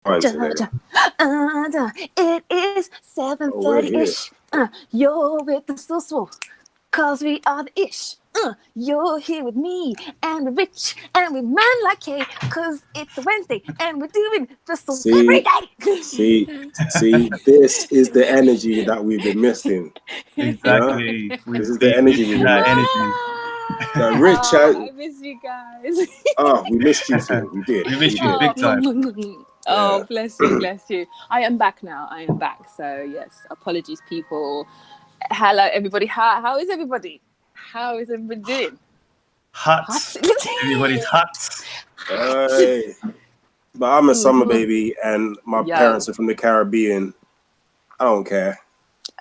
It is 7:30-ish. You're with the Soul, cause we are the ish. You're here with me, and we're rich, and we man like cake, cause it's a Wednesday, and we're doing the Soul every day. See, this is the energy that we've been missing. Exactly. This is the energy we've been missing. Rich, I miss you guys. We missed you too. We did. We missed you big time. Oh, bless you, bless you. I am back now. I am back. So yes, apologies, people. Hello, everybody. How is everybody? How is everybody doing? Hot. Everybody's hot. Hey. But I'm a summer baby, and my parents are from the Caribbean. I don't care.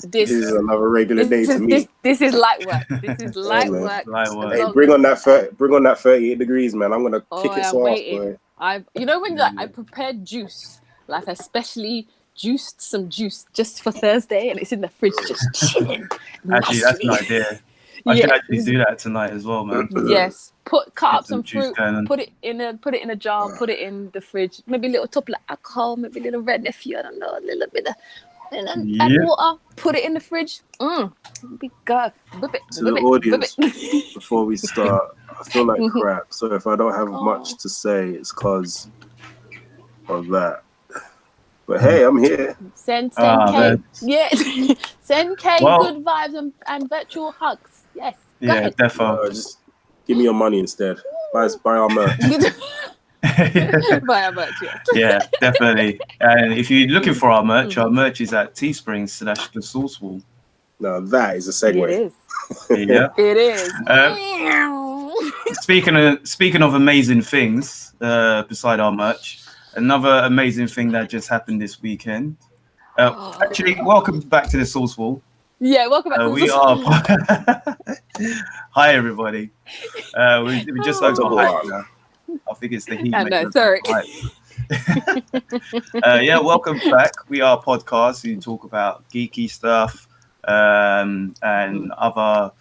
This is another regular day to me. This is light work. This is light work. Hey, bring on that 38 degrees, man. I'm gonna kick it so off, boy. When I prepared juice, like I specially juiced some juice just for Thursday, and it's in the fridge just chilling. Actually, that's an idea. I should actually do that tonight as well, man. Yes, cut up some fruit, put it in a jar, put it in the fridge. Maybe a little top of alcohol, maybe a little red nephew. I don't know, a little bit of. And add water, put it in the fridge. We go. Whip it. To the audience, before we start, I feel like crap. So if I don't have much to say, it's because of that. But hey, I'm here. Send K. Yeah. Send K good vibes and virtual hugs. Yes. Go ahead. Definitely. Just give me your money instead. Buy our merch. Buy our merch, yeah, definitely. And if you're looking for our merch is at Teespring/The Source Wall. Now that is a segue. It is. Yeah, it is. Speaking of amazing things, beside our merch, another amazing thing that just happened this weekend. Actually, welcome back to the Source Wall. Yeah, welcome back to the Source Wall. Hi, everybody. We just like to hype now. I think it's the heat. No, sorry. Welcome back. We are a podcast. We talk about geeky stuff and other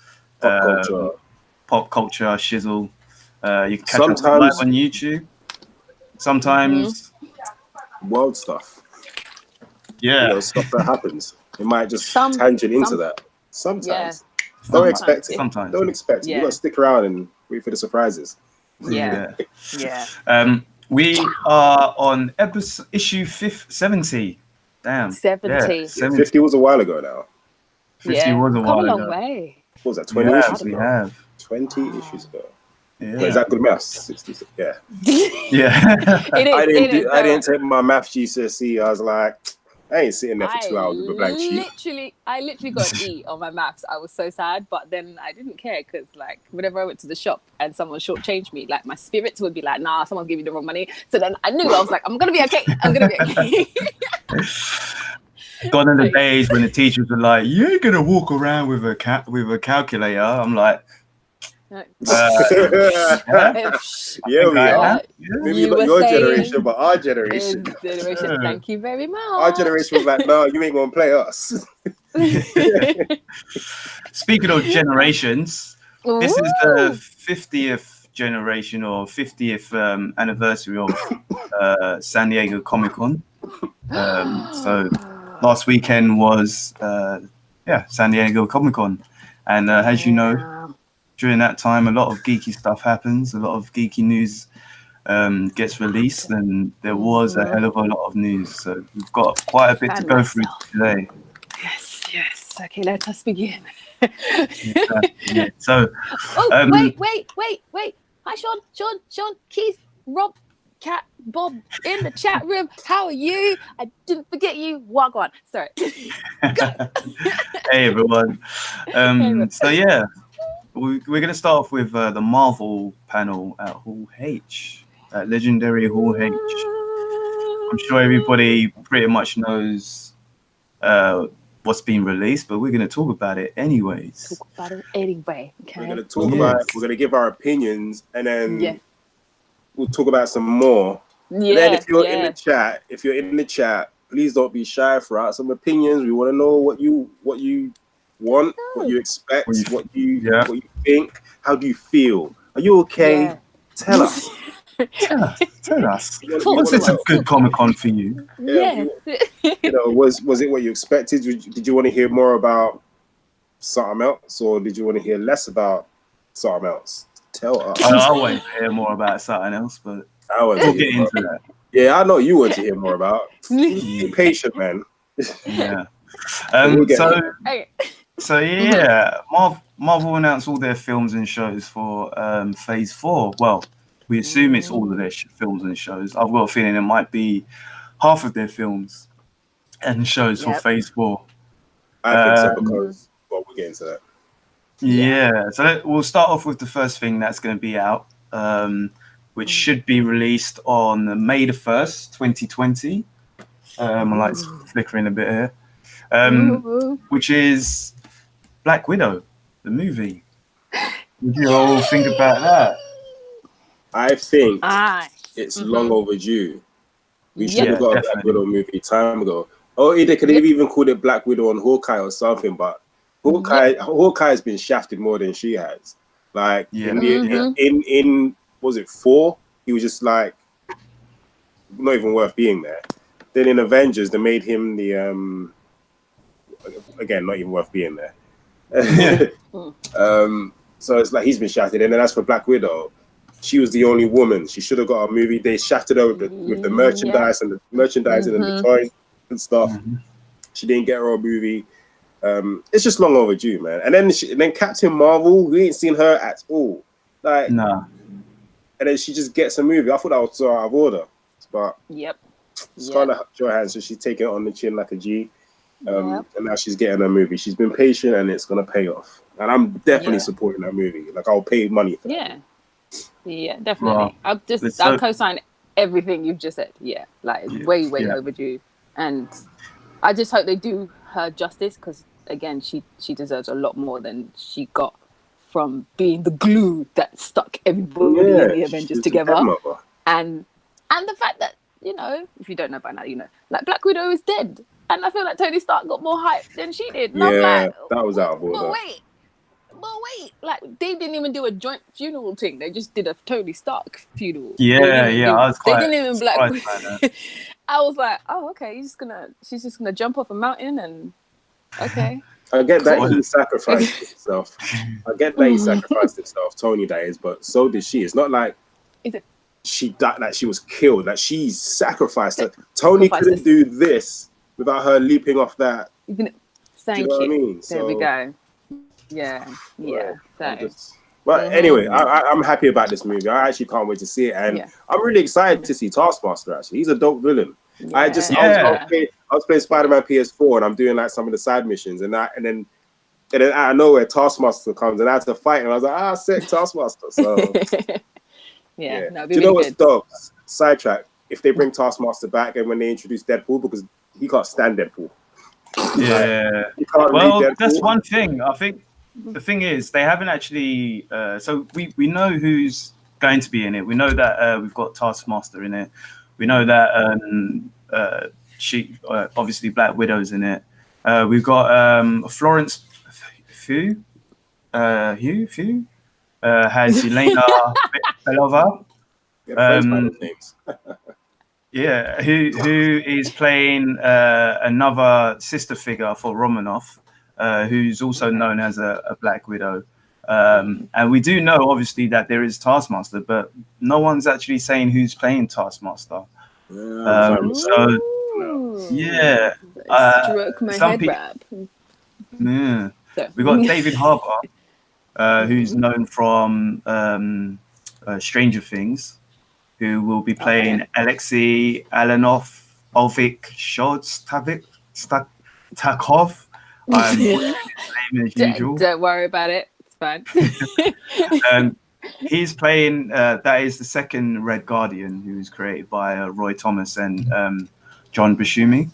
pop culture shizzle. You can catch us live on YouTube. Sometimes world stuff. Yeah, stuff that happens. It might just tangent into that. Sometimes. Don't expect it. Sometimes. Don't expect it. You got to stick around and wait for the surprises. Yeah. We are on issue 70. Damn. 70. 50 was a while ago now. 50 was a while ago. Come a long way. What was that? 20 issues ago? We have 20 issues ago. Yeah. Is that good maths? 66. Yeah. Yeah. I didn't take my math GCSE. I was like, I ain't sitting there for 2 hours with a blank sheet. I literally got an E on my maths. I was so sad, but then I didn't care because, like, whenever I went to the shop and someone shortchanged me, like, my spirits would be like, nah, someone's giving you the wrong money. So then I knew, I was like, I'm gonna be okay. Gone are the days when the teachers were like, you ain't gonna walk around with a calculator. I'm like, we are. Maybe not your generation, but our generation. Thank you very much. Our generation was like, no, you ain't gonna play us. Speaking of generations, this is the 50th generation or 50th anniversary of San Diego Comic-Con. So last weekend was San Diego Comic-Con, and as you know, during that time, a lot of geeky stuff happens. A lot of geeky news gets released, and there was a hell of a lot of news. So we've got quite a bit to go through today. Yes. Okay, let us begin. So, wait. Hi, Sean, Keith, Rob, Cat, Bob in the chat room. How are you? I didn't forget you. Walk on. Sorry. Hey, everyone. So, yeah. We're going to start off with the Marvel panel at Hall H, at legendary Hall H. I'm sure everybody pretty much knows what's been released, but we're going to talk about it anyways. Okay. We're going to talk about it. We're going to give our opinions, and then we'll talk about some more. Yeah. And then if you're in the chat, please don't be shy. Throw out some opinions. We want to know what you want, what you expect, what you think. How do you feel? Are you okay? Tell us. Tell us. You Was wanna, this a like, good Comic-Con for you? Yes. you know, was it what you expected? Did you want to hear more about something else, or did you want to hear less about something else? Tell us. I wanted to hear more about something else, but we'll get into that. Yeah, I know you want to hear more about. Be patient, man. Yeah. We'll get So Marvel announced all their films and shows for Phase 4. Well, we assume it's all of their films and shows. I've got a feeling it might be half of their films and shows for Phase 4. I think so, because we'll get into that. Yeah, so we'll start off with the first thing that's going to be out, which should be released on May the 1st, 2020. My light's flickering a bit here. Which is Black Widow, the movie. What do you all think about that? I think it's long overdue. We should have got a Black Widow movie time ago. Or they could have even called it Black Widow and Hawkeye or something, but Hawkeye has been shafted more than she has. Like in was it 4? He was just like not even worth being there. Then in Avengers, they made him the again not even worth being there. So it's like he's been shafted. And then as for Black Widow, she was the only woman. She should have got a movie. They shafted her with the merchandise and the toys and stuff. She didn't get her a movie. It's just long overdue, man. And then Captain Marvel, we ain't seen her at all. Like, nah. And then she just gets a movie. I thought that was so out of order. But Scarlett Johansson, she's taking it on the chin like a G. And now she's getting a movie. She's been patient, and it's gonna pay off. And I'm definitely supporting that movie. Like, I'll pay money for that. Yeah, definitely. I'll co-sign everything you've just said. Yeah, like it's way overdue. And I just hope they do her justice, because again, she deserves a lot more than she got from being the glue that stuck everybody in the Avengers together. And the fact that, you know, if you don't know by now, you know, like Black Widow is dead. And I feel like Tony Stark got more hype than she did. And I'm like, that was out of order. But wait, like they didn't even do a joint funeral thing. They just did a Tony Stark funeral. I was quite. They didn't even Black. I was like, oh, okay, she's just gonna jump off a mountain and okay. I get that he sacrificed himself. Tony, that is, but so did she. It's not like she died, like she was killed. Like she sacrificed her. Tony couldn't do this without her leaping off that. Thank you. Know what I mean? There we go. Yeah. But anyway, I'm happy about this movie. I actually can't wait to see it, and I'm really excited to see Taskmaster. Actually, he's a dope villain. I was playing Spider-Man PS4, and I'm doing like some of the side missions, and then out of nowhere, Taskmaster comes, and I had to fight, and I was like, sick, Taskmaster. So No, do you really know what's dope? Sidetrack. If they bring Taskmaster back, and when they introduce Deadpool, because he can't stand Deadpool. That's one thing. I think the thing is they haven't actually. So we know who's going to be in it. We know that we've got Taskmaster in it. We know that she obviously Black Widow's in it. We've got Florence Pugh has Yelena Belova. Who is playing another sister figure for Romanoff, who's also known as a Black Widow. And we do know, obviously, that there is Taskmaster, but no one's actually saying who's playing Taskmaster. Stroke my head wrap. We got David Harbour, who's known from Stranger Things, who will be playing Alexei Alexandrovich Takov. Don't worry about it. It's fine. He's playing. That is the second Red Guardian, who was created by Roy Thomas and John Buscema.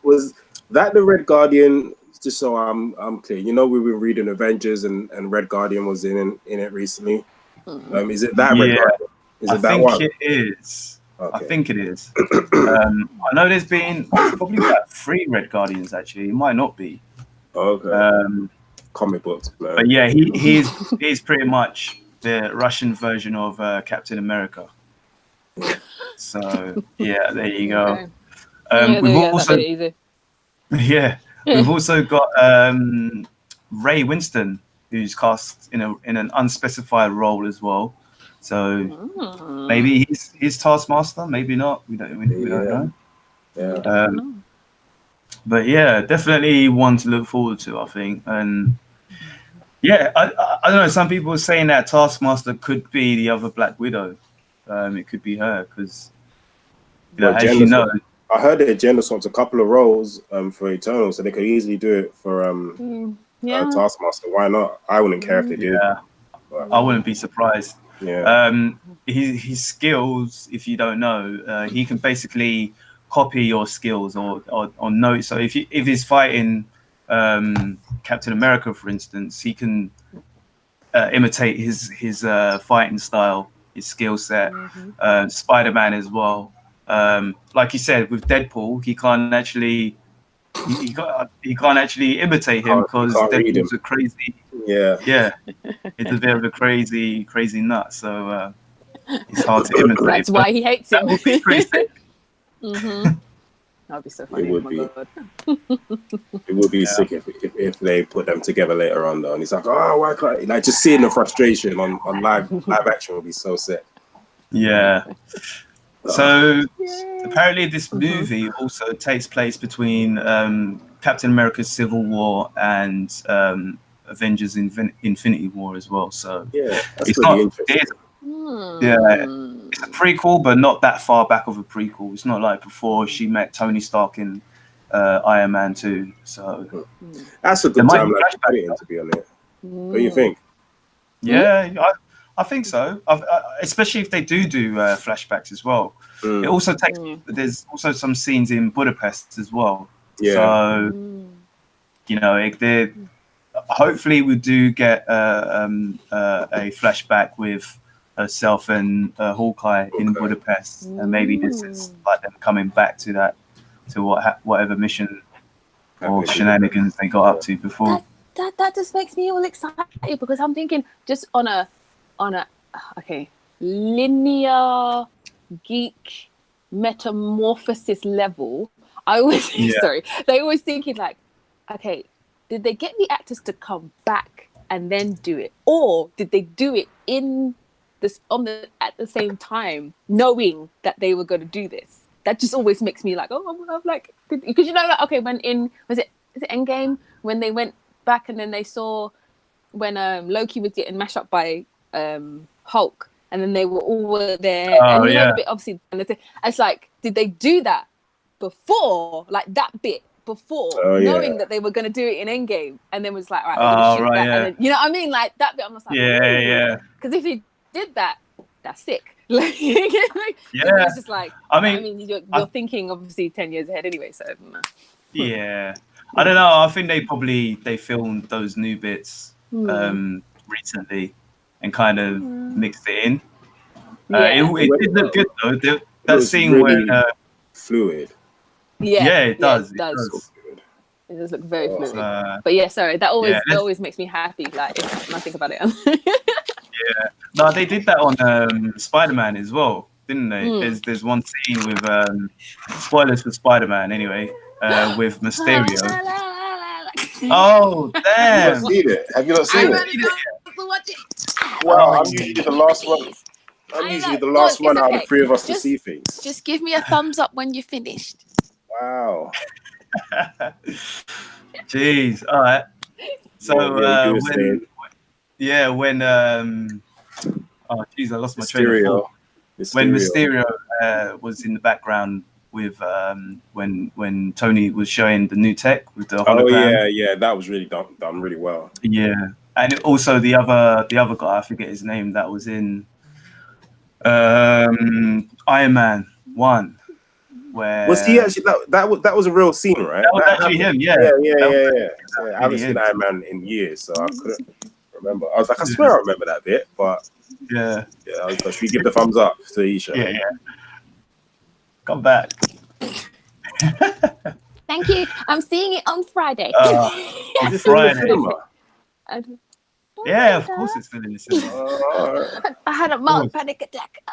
Was that the Red Guardian? Just so I'm clear, you know, we've been reading Avengers, and Red Guardian was in it recently. Is it that Red Guardian? I think it is. Okay. I think it is. I know there's probably about 3 Red Guardians actually. It might not be. Okay. Comic books. Man. But yeah, he's pretty much the Russian version of Captain America. So yeah, there you go. Okay. We've also easy. yeah, we've also got Ray Winston, who's cast in an unspecified role as well. So maybe he's Taskmaster, maybe not. We don't know. Yeah. But yeah, definitely one to look forward to, I think. And yeah, I don't know. Some people are saying that Taskmaster could be the other Black Widow. It could be her because, as you know, I heard the agenda swapped a couple of roles for Eternal, so they could easily do it for Taskmaster. Why not? I wouldn't care if they did. Yeah, I wouldn't be surprised. Yeah. His skills, if you don't know, he can basically copy your skills or note. So if he's fighting Captain America, for instance, he can imitate his fighting style, his skill set. Spider-Man as well. Like you said, with Deadpool, he can't actually imitate him because Deadpool's a crazy. Yeah, it's a bit of a crazy nut. So it's hard to imitate. That's why he hates him. That would be crazy. That'd be so funny. It would be. It would be sick if they put them together later on though, and he's like, oh, why can't like just seeing the frustration on live action would be so sick. Yeah. So apparently this movie also takes place between Captain America's Civil War and Avengers Infinity War as well. So that's it's pretty not interesting. it's a prequel, but not that far back of a prequel. It's not like before she met Tony Stark in Iron Man 2. So that's a good time to be on it. What do you think? Yeah, I think so. Especially if they do flashbacks as well. It also takes. There's also some scenes in Budapest as well. Yeah. So hopefully we do get a flashback with herself and Hawkeye in Budapest, and maybe this is like them coming back to whatever mission or shenanigans they got up to before. That just makes me all excited because I'm thinking just on a linear geek metamorphosis level. They always thinking like, okay, did they get the actors to come back and then do it, or did they do it at the same time, knowing that they were going to do this? That just always makes me like, I'm like, because was it Endgame when they went back and then they saw when Loki was getting mashed up by Hulk, and then they were there, and the bit obviously, and it's like, did they do that before, like that bit before, knowing that they were going to do it in Endgame, and then was like, all right, we're gonna shoot that, and then, you know what I mean, like that bit, I'm just like, because if he did that, that's sick. Like, it's just like, I mean, you're thinking obviously 10 years ahead anyway, so yeah, I don't know. I think they filmed those new bits recently and kind of mixed it in. It did look good though. That scene really where fluid. It does. It does look very fluid. But yeah, sorry, that always makes me happy. Like when I think about it. No, they did that on Spider-Man as well, didn't they? There's one scene with spoilers for Spider-Man anyway, with Mysterio. Oh damn! Have you not seen it? Wow, I'm usually the last one. I'm usually the last one out of the three of us to see things. Just give me a thumbs up when you're finished. Wow. Jeez. All right. So when oh jeez, I lost my train of thought. When Mysterio was in the background with when Tony was showing the new tech with the hologram. That was really done really well. Yeah, and also the other guy, I forget his name, that was in Iron Man 1. Where was he actually that was a real scene, right? That was actually him. Yeah. I haven't seen Iron Man in years, so I couldn't remember. I was like, I swear I remember that bit, but I was like, should we give the thumbs up to Isha? Yeah. Come back. Thank you. I'm seeing it on Friday. On Friday. I don't Yeah, of course it's still in the cinema. I had a mild panic attack.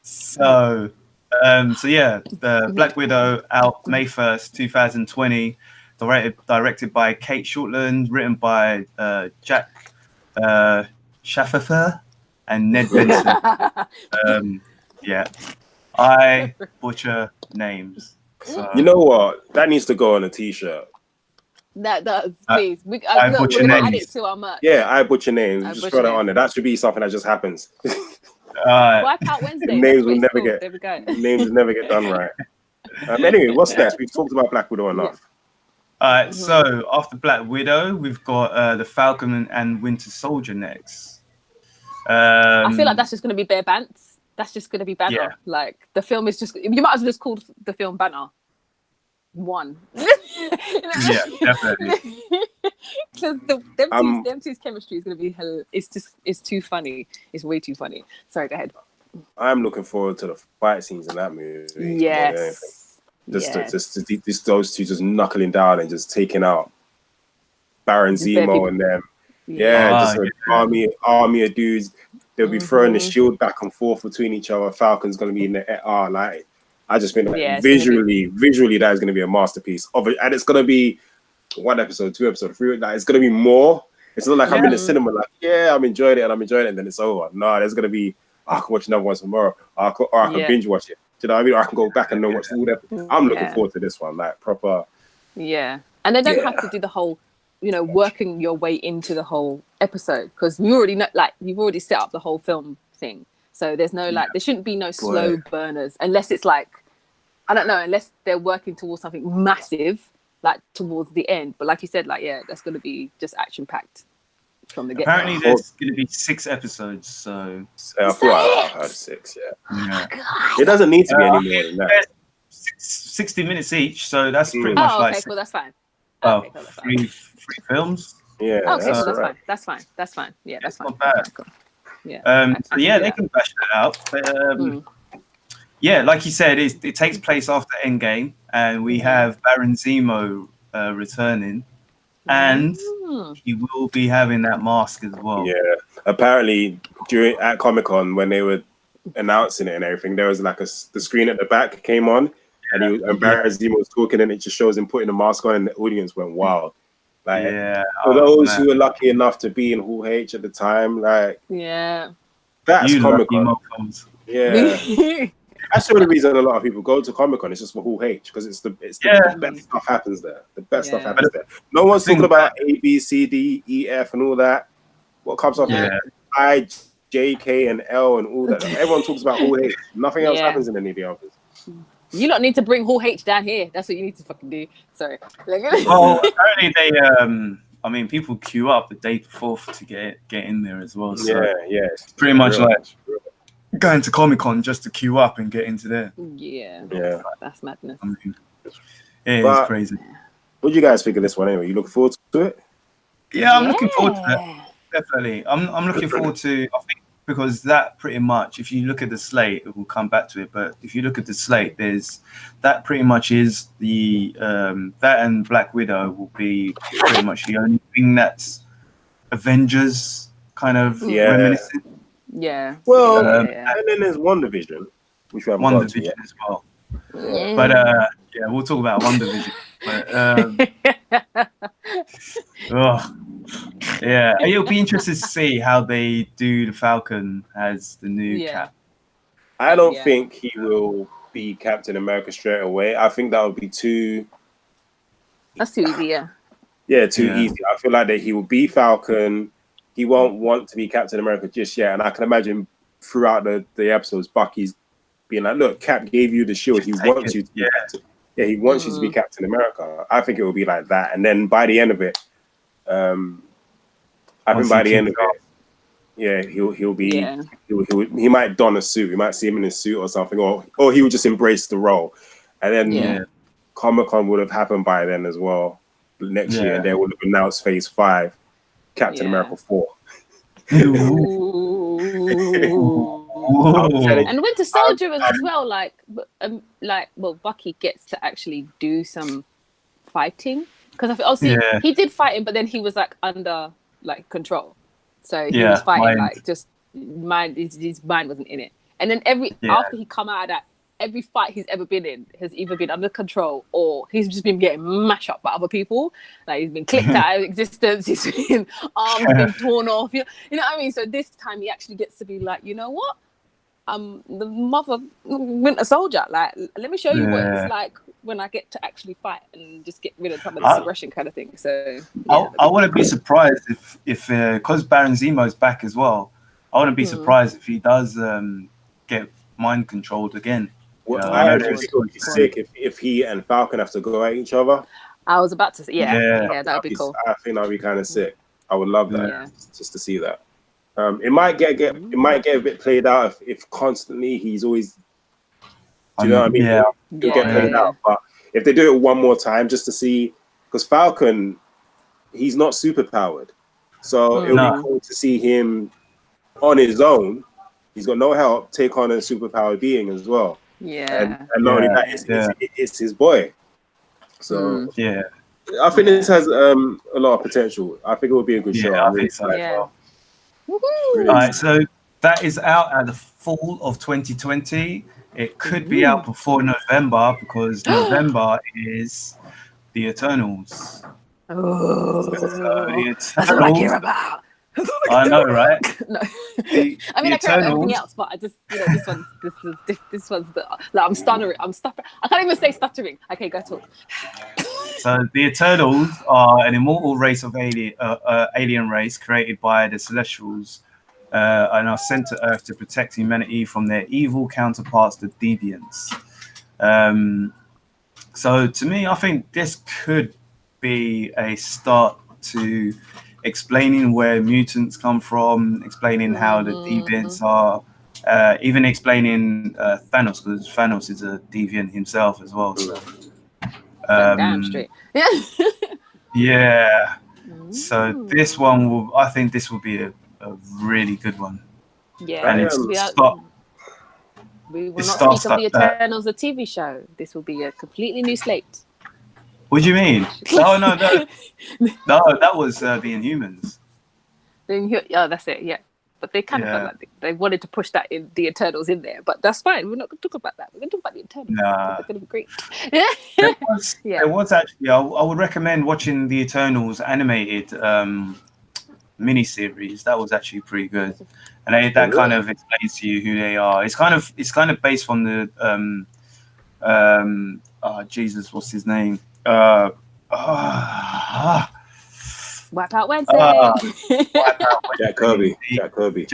So yeah, the Black Widow out May 1st, 2020, directed by Kate Shortland, written by Jack Schaffer and Ned Benson. Yeah, I butcher names. So. You know what? That needs to go on a t-shirt. That does, please. We're I gonna butcher add names. it to our merch. Yeah, I butcher names. I Just butcher throw that names. on there. That should be something that just happens. Wipeout Wednesday. Names will never get. get. There we go. Names will never get done right. Anyway, what's next? We've talked about Black Widow enough. So after Black Widow, we've got the Falcon and Winter Soldier next. I feel like that's just going to be bare bants. That's just going to be banner. Yeah. Like the film is just. You might as well just call the film banner. One. Yeah, definitely. Because them two's chemistry is going to be hell. It's too funny. It's way too funny. Sorry, go ahead. I'm looking forward to the fight scenes in that movie. Yes. Just those two just knuckling down and just taking out Baron Zemo and them. Just an army of dudes. They'll be throwing the shield back and forth between each other. Falcon's going to be in the like. I just think that visually that is going to be a masterpiece of it, and it's going to be 1 episode, 2 episodes, 3. Like, it's going to be more. It's not like I'm in the cinema, like I'm enjoying it, and then it's over. No, there's going to be I can watch another one tomorrow, or I can binge watch it. Do you know what I mean? Or I can go back and watch all that. I'm looking forward to this one, like proper. Yeah, and they don't have to do the whole, working your way into the whole episode, because you already know, like you've already set up the whole film thing. So there's no there shouldn't be no slow burners unless it's like, I don't know, unless they're working towards something massive, like towards the end. But like you said, like, that's going to be just action packed from the get. Apparently there's going to be 6 episodes. So I feel like I heard 6, It doesn't need to be any more than that. 60 minutes each, so that's pretty much okay, like cool, that's fine. Okay, cool, that's fine. 3 films. Yeah. Okay, so that's fine. Yeah, that's fine. Not bad. Cool. Yeah. They can bash that out. But, like you said, it takes place after Endgame, and we have Baron Zemo returning, and he will be having that mask as well. Yeah, apparently at Comic-Con when they were announcing it and everything, there was like the screen at the back came on, and Baron Zemo was talking, and it just shows him putting the mask on, and the audience went wild. Like, for those who were lucky enough to be in Hall H at the time, like, that's Comic-Con. Yeah. That's the only reason a lot of people go to Comic-Con. It's just for Hall H, because the best stuff happens there. The best stuff happens there. No one's talking about A, B, C, D, E, F, and all that. What comes up is I, J, K, and L, and all that. Everyone talks about Hall H. Nothing else happens in any of the others. You don't need to bring Hall H down here. That's what you need to fucking do. Sorry. Well, apparently they, people queue up the day before to get in there as well. So it's pretty much like going to Comic-Con just to queue up and get into there. Yeah. That's madness. It is crazy. What do you guys think of this one anyway? You looking forward to it? Yeah, I'm looking forward to it. Definitely. I'm looking forward to, I think, because that pretty much, if you look at the slate, we'll come back to it, but if you look at the slate, that pretty much is the, that and Black Widow will be pretty much the only thing that's Avengers kind of reminiscent. Yeah. Well, and then there's Wanda Vision, which we haven't got to yet as well. Yeah. But we'll talk about Wanda Vision. But it'll be interesting to see how they do the Falcon as the new Cap. I don't think he will be Captain America straight away. I think that would be too. That's too easy. Too easy. I feel like that he will be Falcon. He won't want to be Captain America just yet. And I can imagine throughout the episodes, Bucky's being like, look, Cap gave you the shield. He wants you to be Captain. Yeah, he wants you to be Captain America. I think it will be like that. And then by the end of it, he'll be, he might don a suit. We might see him in a suit or something, or he would just embrace the role. And then Comic-Con would have happened by then as well next year. And they would have announced Phase 5. Captain America 4. And Winter Soldier as well, Bucky gets to actually do some fighting, because obviously he did fight him, but then he was like under like control, so he was fighting like just his mind wasn't in it. And then after he come out of that, every fight he's ever been in has either been under control or he's just been getting mashed up by other people. Like he's been clicked out of existence, his arms been torn off. You know what I mean? So this time he actually gets to be like, you know what? I'm the mother Winter Soldier. Like, let me show you what it's like when I get to actually fight and just get rid of some of this aggression kind of thing. So I wouldn't be surprised if because Baron Zemo's back as well. I wouldn't be surprised if he does get mind controlled again. Well, I actually think it would be sick if he and Falcon have to go at each other. I was about to say, that would be cool. I think that'd be kind of sick. I would love that, just to see that. It might get a bit played out if constantly he's always. Do you know what I mean? It'll get played out. But if they do it one more time, just to see, because Falcon, he's not super powered, so it'll be cool to see him on his own. He's got no help. Take on a superpowered being as well. Yeah. And not only that, it's his boy. So I think this has a lot of potential. I think it would be a good show. I think so as well. All right, so that is out at the fall of 2020. It could be out before November because November is the Eternals. Oh, the Eternals. That's what I care about. I know, right? No, I mean I care about everything else, but I just this one's the like I'm stuttering. I can't even say stuttering. Okay, go talk. So the Eternals are an immortal race of alien race created by the Celestials and are sent to Earth to protect humanity from their evil counterparts, the Deviants. So to me, I think this could be a start to explaining where mutants come from, explaining how the Deviants are, even explaining Thanos, because Thanos is a Deviant himself as well. So. Damn straight. Yeah. So this one I think this will be a really good one. Yeah. And we will not speak of the Eternals, the TV show. This will be a completely new slate. What do you mean? No, that was the Inhumans. That's it. Yeah. But they kind of felt like they wanted to push that in the Eternals in there, but that's fine. We're not going to talk about that. We're going to talk about the Eternals. Nah. They're going to be great. There was actually. I would recommend watching the Eternals animated miniseries. That was actually pretty good, and that kind of explains to you who they are. It's kind of based on the Jesus, what's his name? Wipeout Wednesday. Jack Kirby. Yeah. Kirby.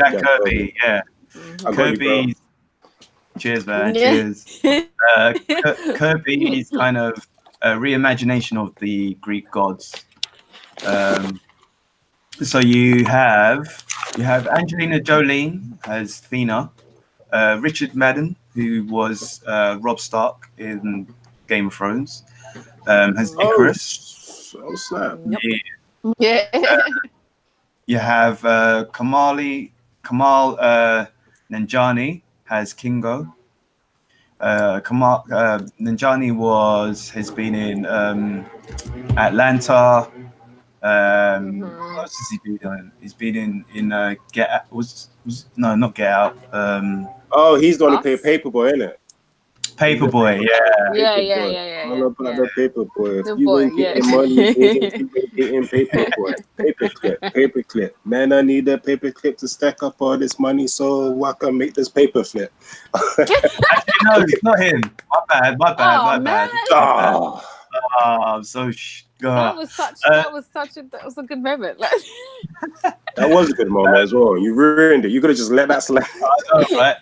Cheers, man. Cheers. Kirby is kind of a reimagination of the Greek gods. So you have Angelina Jolie as Athena, Richard Madden, who was Robb Stark in Game of Thrones, has Icarus. Oh snap! Yeah. You have Kamal Nanjiani has Kingo. Kamal Nanjiani has been in Atlanta. What else has he been doing? He's been in Get Out. Not Get Out. He's the one who played Paperboy, isn't it? Paperboy, yeah. All about the Paperboy. The If you boy, ain't getting money, you ain't getting Paperboy. Paperclip. Man, I need a paperclip to stack up all this money so I can make this paper flip. Actually, no, it's not him. My bad. Oh, I'm so that was a good moment. Like, that was a good moment as well. You ruined it. You could have just let that slide. I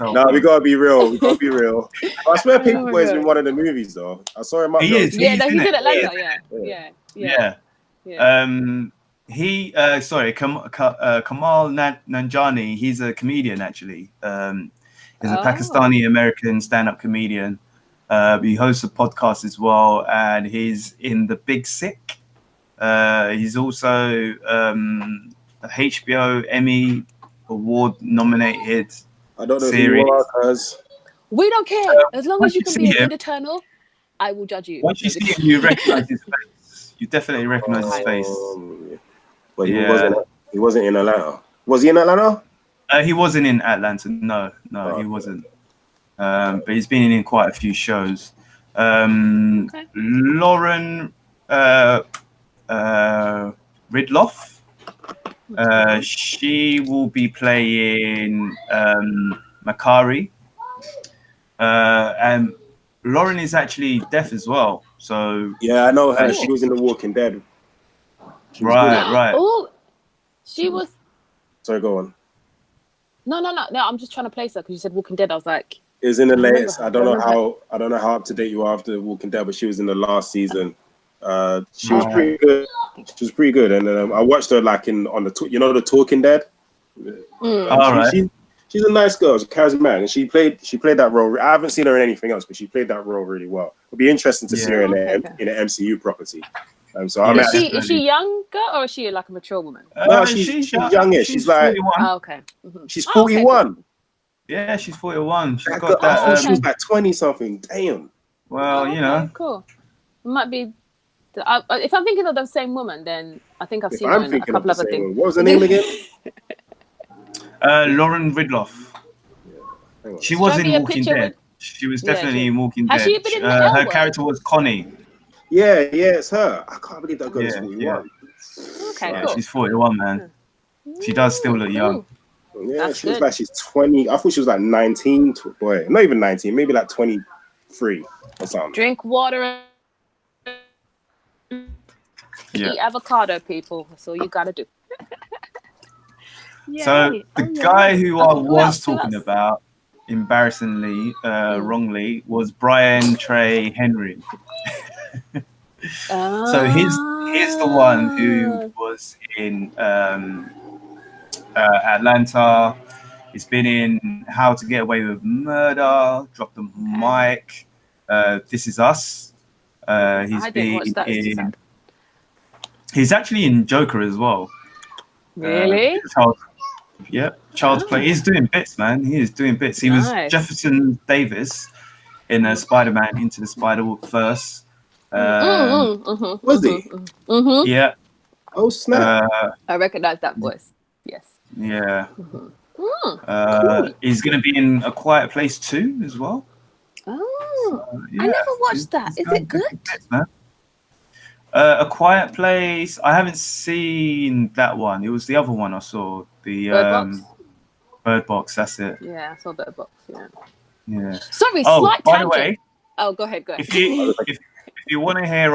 know. No, we gotta be real. I swear Paperboy is in one of the movies though. I saw him up there. He's in Atlanta. Yeah. Kamal Nanjiani, he's a comedian actually. He's a Pakistani American stand-up comedian. He hosts a podcast as well, and he's in The Big Sick. He's also a HBO Emmy Award nominated I don't know series. who you are, cuz. We don't care as long as you can be a good Eternal. I will judge you. Once you see him, you recognize his face. You definitely recognize his face. But he wasn't in Atlanta. Was he in Atlanta? He wasn't in Atlanta. No, he wasn't. But he's been in quite a few shows. Lauren Ridloff. She will be playing Makari. And Lauren is actually deaf as well. So yeah, I know her. She was in The Walking Dead. Right. Oh, she was. Sorry, go on. No. I'm just trying to place her because you said Walking Dead. I was like, it was in the latest. I don't know how up to date you are after Walking Dead, but she was in the last season. She was pretty good. She was pretty good, and I watched her like on the the Talking Dead. All right. She's a nice girl. She's charismatic, and she played that role. I haven't seen her in anything else, but she played that role really well. It'll be interesting to see her in an MCU property. So is she younger or is she like a mature woman? No, she's youngish. She's like 41. She's 41. Cool. Yeah, she's 41. She's got that. She was like 20 something. Damn. Well, cool. Might be. If I'm thinking of the same woman, then I think I've seen her in a couple other things. What was her name again? Lauren Ridloff. She was in Walking Dead. She was definitely in Walking Dead. Has she been in her character was Connie. Yeah, it's her. I can't believe that girl is 41. Yeah. Okay, cool. She's 41, man. She does still look young. Yeah, she was like she's 20. I thought she was like 19. Boy, not even 19. Maybe like 23 or something. Drink water. Eat avocado, people. That's all you gotta do. So the guy who I was talking about, embarrassingly, wrongly, was Brian Trey Henry. So he's the one who was in Atlanta. He's been in How to Get Away with Murder, Drop the Mic, This Is Us. He's been in. He's actually in Joker as well. Really? Child's Play. He's doing bits, man. He is doing bits. He was Jefferson Davis in Spider-Man Into the Spider-Verse. Was he? Mm-hmm. Yeah. Oh, snap. I recognize that voice. Yes. Yeah. Cool. He's going to be in A Quiet Place 2 as well. Oh, so, I never watched that. Is it good? Bits, man. A Quiet Place. I haven't seen that one. It was the other one I saw. The Bird Box. That's it. Yeah, I saw Bird Box. Yeah. Sorry, slight by tangent. the way, go ahead. If you want to hear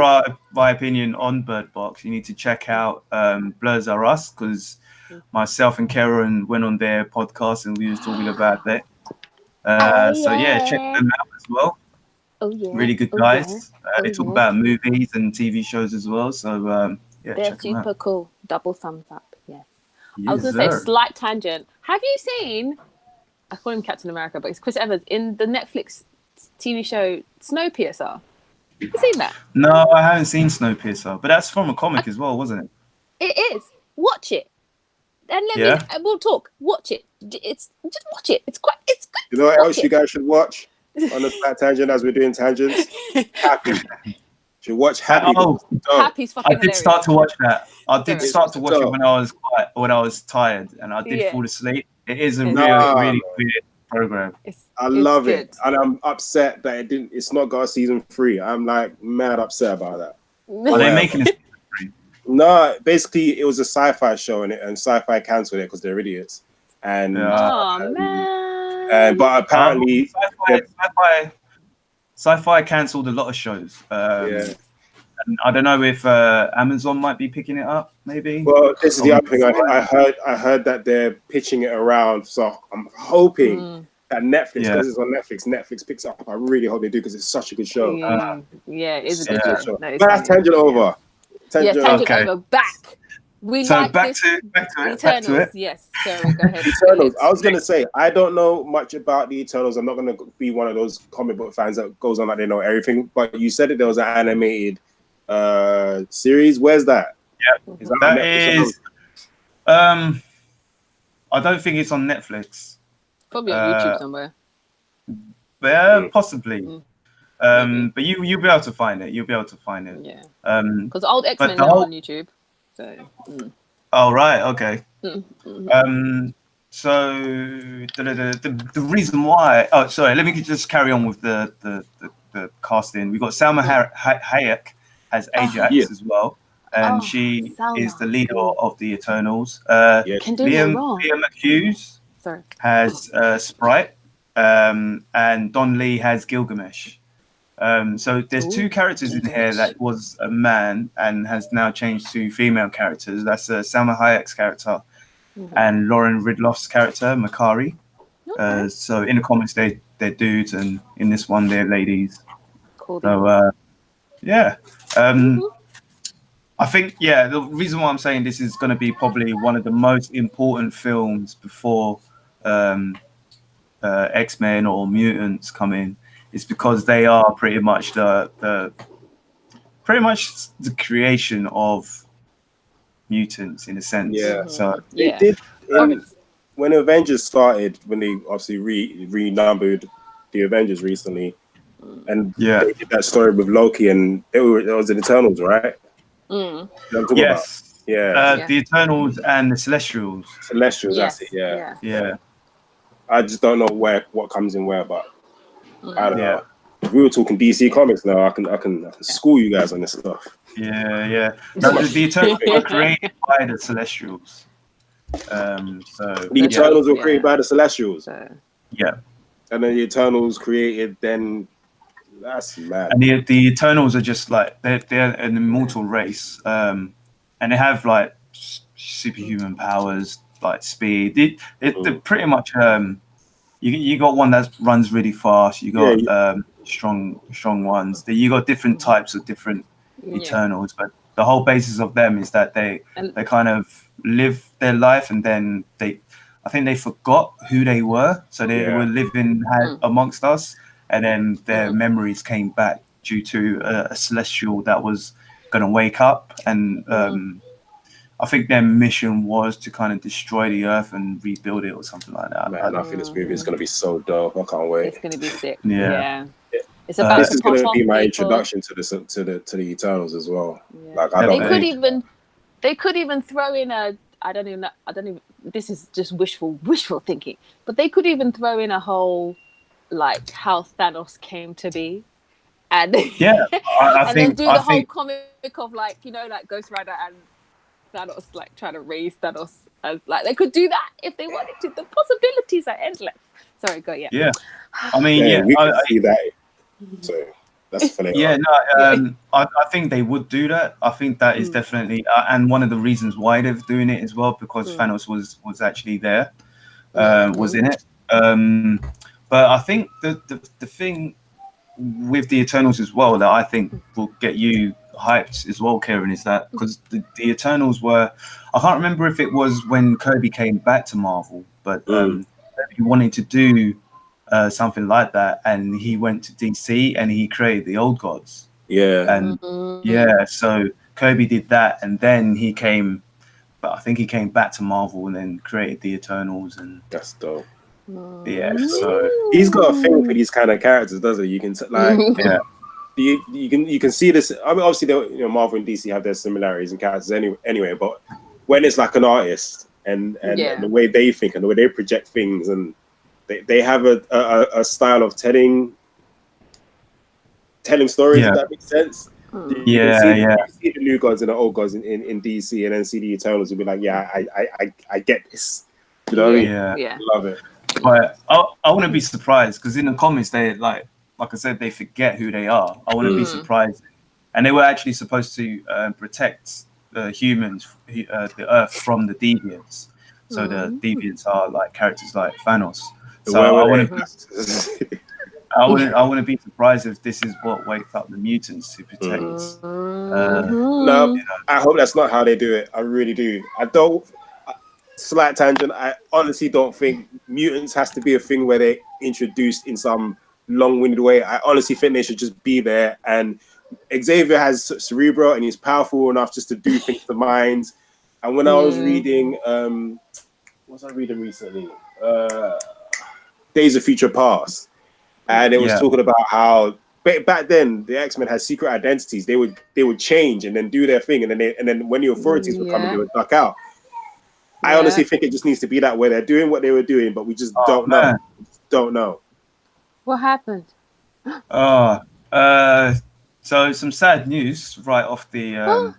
my opinion on Bird Box, you need to check out Blurs Are Us, because myself and Karen went on their podcast and we was talking about that. So check them out as well. Oh yeah, really good guys. They talk about movies and TV shows as well. So they're super cool. Double thumbs up. Yeah. I was gonna say slight tangent. Have you seen? I call him Captain America, but it's Chris Evans in the Netflix TV show Snowpiercer. You seen that? No, I haven't seen Snowpiercer, but that's from a comic as well, wasn't it? It is. Watch it, and we'll talk. Watch it. Just watch it. It's good. You know what else you guys should watch on the slight tangent as we're doing tangents? Happy. Should watch Happy. Happy's fucking I did start to watch that. I did start to watch it when I was tired, and I did fall asleep. It is a really weird program. I love it, and I'm upset that it's not got a season 3. I'm like mad upset about that. Are they making it? No, basically it was a sci-fi show, and Sci-Fi cancelled it because they're idiots. And man. But apparently, Sci-Fi cancelled a lot of shows. And I don't know if Amazon might be picking it up, maybe. Well, this is the other thing. I heard that they're pitching it around, so I'm hoping that Netflix, because it's on Netflix, Netflix picks it up. I really hope they do, because it's such a good show. It's a good show. But that's tangent over. Tangent over. Back. Back to it. Yes. So go ahead. Eternals. I was gonna say I don't know much about the Eternals. I'm not gonna be one of those comic book fans that goes on like they know everything. But you said that there was an animated series. Where's that? Yeah, that is. I don't think it's on Netflix. Probably on YouTube somewhere. Yeah, possibly. But you'll be able to find it. You'll be able to find it. Yeah. Because old X-Men are on YouTube. So. Oh right. Okay. So the reason why. Oh, sorry. Let me just carry on with the casting. We've got Salma Hayek as Ajax as well, and she is the leader of the Eternals. Can do no wrong. Liam Hughes has Sprite, and Don Lee has Gilgamesh. So there's two characters in here that was a man and has now changed to female characters. That's Salma Hayek's character and Lauren Ridloff's character, Makari. So in the comics they're dudes, and in this one they're ladies. Cool. So I think the reason why I'm saying this is going to be probably one of the most important films before X-Men or Mutants come in. It's because they are pretty much the creation of mutants in a sense. Yeah. So they did when Avengers started, when they obviously renumbered the Avengers recently, and they did that story with Loki, and it was the Eternals, right? Yes. The Eternals and the Celestials. Celestials, that's it. Yeah. I just don't know what comes in where, but I don't know. If we were talking DC Comics now, I can school you guys on this stuff. Yeah. No, the Eternals were created by the Celestials. The Eternals were created by the Celestials. Yeah. And then the Eternals created then. That's mad. And the Eternals are just like they're an immortal race, and they have like superhuman powers, like speed. They're pretty much you got one that runs really fast. You got strong ones. You got different types of different Eternals, but the whole basis of them is that they kind of live their life, and then I think they forgot who they were, so they were living amongst us. And then their memories came back due to a celestial that was going to wake up. And I think their mission was to kind of destroy the Earth and rebuild it or something like that. Man, I think this movie is going to be so dope. I can't wait. It's going to be sick. Yeah. It's about this is going to be my introduction to the Eternals as well. Yeah. Like they could even throw in I don't even. This is just wishful thinking. But they could even throw in a whole, like, how Thanos came to be, and I think then do the whole comic of, like, you know, like Ghost Rider and Thanos, like, trying to raise Thanos as, like, they could do that if they wanted to. The possibilities are endless. Sorry, go I mean, we can see that. So that's funny. I think they would do that. I think that is definitely and one of the reasons why they're doing it as well, because Thanos was actually there, was in it. But I think the thing with the Eternals as well that I think will get you hyped as well, Kieran, is that because the Eternals were, I can't remember if it was when Kirby came back to Marvel, but he wanted to do something like that, and he went to DC and he created the Old Gods. So Kirby did that, and then he came, but I think he came back to Marvel and then created the Eternals, and that's dope. So he's got a thing for these kind of characters, doesn't he? You can you can see this. I mean, obviously, Marvel and DC have their similarities in characters anyway. But when it's like an artist and the way they think and the way they project things, and they have a style of telling stories. If that makes sense. You see the new gods and the old gods in DC, and then see the Eternals and be like, I get this. You know what I mean? Love it. But I want to be surprised, because in the comics they like I said, they forget who they are. I want to be surprised, and they were actually supposed to protect humans, the Earth, from the deviants. So the deviants are like characters like Thanos. So I want to be surprised if this is what wakes up the mutants to protect. No, I hope that's not how they do it. I really do. I don't. Slight tangent. I honestly don't think mutants has to be a thing where they're introduced in some long-winded way. I honestly think they should just be there. And Xavier has Cerebro, and he's powerful enough just to do things to minds. And when I was reading, what was I reading recently? Days of Future Past, and it was talking about how But back then, the X-Men had secret identities. They would change and then do their thing, and then when the authorities were coming, they would duck out. I honestly think it just needs to be that way. They're doing what they were doing, but we just don't know. Don't know. What happened? So some sad news right off the.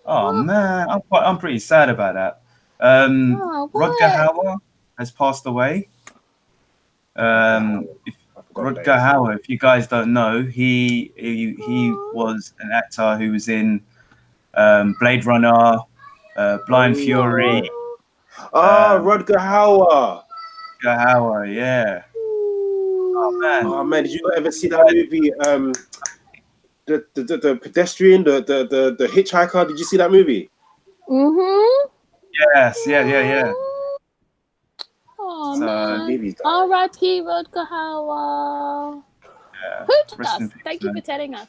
Man, I'm pretty sad about that. Rutger Hauer has passed away. Rutger Hauer, if you guys don't know, he was an actor who was in Blade Runner, Blind Fury. Rutger Hauer. Rutger Hauer, yeah. Oh man, did you ever see that movie? The pedestrian, the hitchhiker. Did you see that movie? Yes, yeah. Oh man. R.I.P. Rutger Hauer. Yeah. Who took us? Thank you for telling us.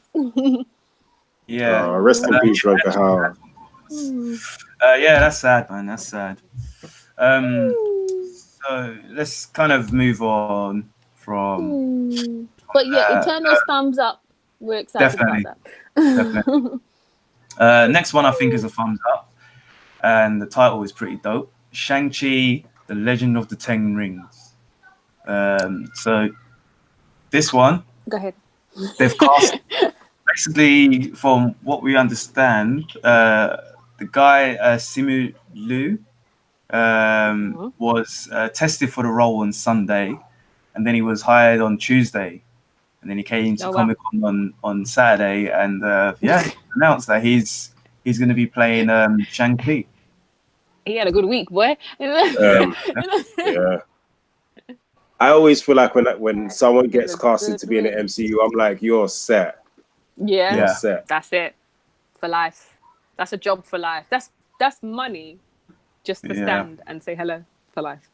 Yeah. Rest in peace, Rutger Hauer. Yeah, that's sad, man. That's sad. So let's kind of move on from. But yeah, Eternal's thumbs up. We're excited about that. Definitely. Next one I think is a thumbs up, and the title is pretty dope. Shang-Chi, The Legend of the Ten Rings. So this one, go ahead. They've cast basically, from what we understand, the guy Simu Liu was tested for the role on Sunday, and then he was hired on Tuesday, and then he came to Comic-Con on Saturday, and announced that he's going to be playing Shang-Chi. He had a good week, boy. Yeah. I always feel like when someone gets casted to be in the MCU, I'm like, you're set. Yeah, you're set. That's it for life. That's a job for life. That's money, just to stand and say hello for life.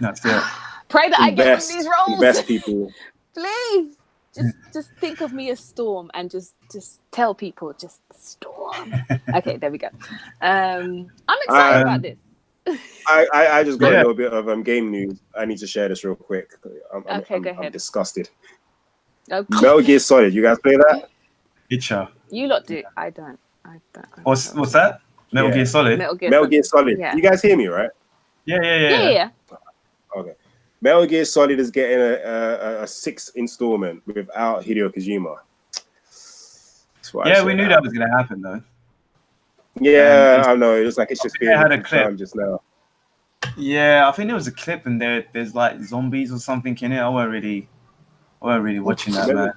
That's it. Pray that I get one of these roles. Best people. Please, just think of me as Storm and just tell people, just Storm. Okay, there we go. I'm excited about this. I just got a little bit of game news. I need to share this real quick. Go ahead. I'm disgusted. Okay. Metal Gear Solid. You guys play that? You lot do. I don't. What's that? Metal Gear Solid? Metal Gear Solid. Yeah. You guys hear me, right? Yeah. Okay. Metal Gear Solid is getting a 6th installment without Hideo Kojima. We knew that was going to happen, though. Yeah, I know. It was like it's just being had a clip just now. Yeah, I think there was a clip, and there's like zombies or something in it. I weren't really watching that, man.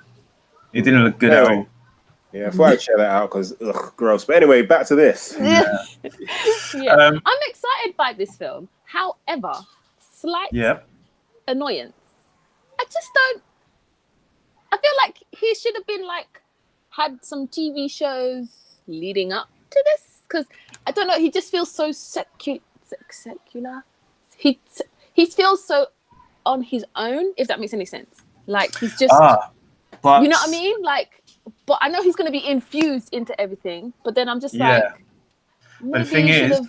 It didn't look good at all. Yeah, I thought I'd share that out because gross. But anyway, back to this. I'm excited by this film. However, slight annoyance. I just don't. I feel like he should have been had some TV shows leading up to this, because I don't know. He just feels so secular. He feels so on his own. If that makes any sense. Like he's just. But you know what I mean? But I know he's going to be infused into everything. But then I'm just but the thing is,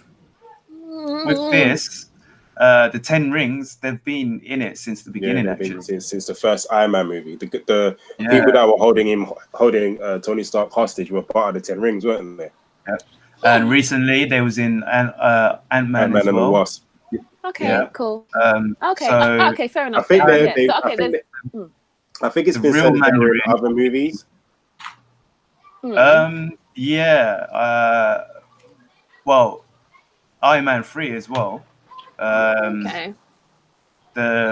with this, the 10 Rings, they've been in it since the beginning. Actually, since the first Iron Man movie, the people that were holding Tony Stark hostage were part of the 10 Rings, weren't they? Yeah. And recently, they was in Ant-Man as and well. the Wasp. Okay, cool. Okay, fair enough. I think it's been said in other movies. Well, Iron Man 3 as well. The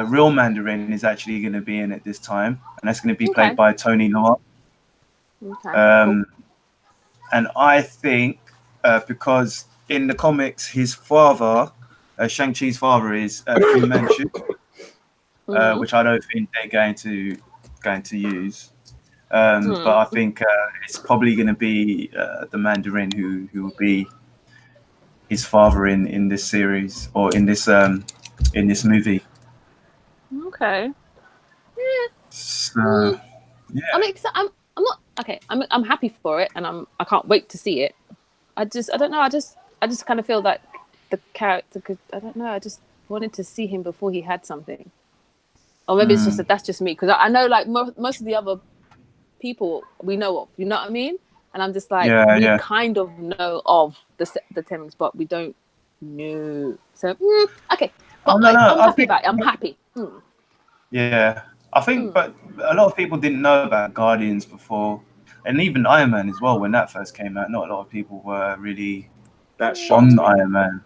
real Mandarin is actually going to be in it this time, and that's going to be played by Tony Leung. And I think because in the comics, his father, Shang-Chi's father, is Fu Manchu, which I don't think they're going to use. But I think it's probably going to be the Mandarin who will be his father in this series or in this movie. Okay. Yeah. So, I'm not okay. I'm happy for it, and I can't wait to see it. I don't know. I just kind of feel that the character could. I don't know. I just wanted to see him before he had something. Or maybe it's just that's just me, because I know most of the other people we know of. You know what I mean? And I'm just like, we kind of know of the Temmings, but we don't know. So okay, but I'm happy about it. I'm happy. Yeah, I think, but a lot of people didn't know about Guardians before, and even Iron Man as well when that first came out. Not a lot of people were really on Iron Man.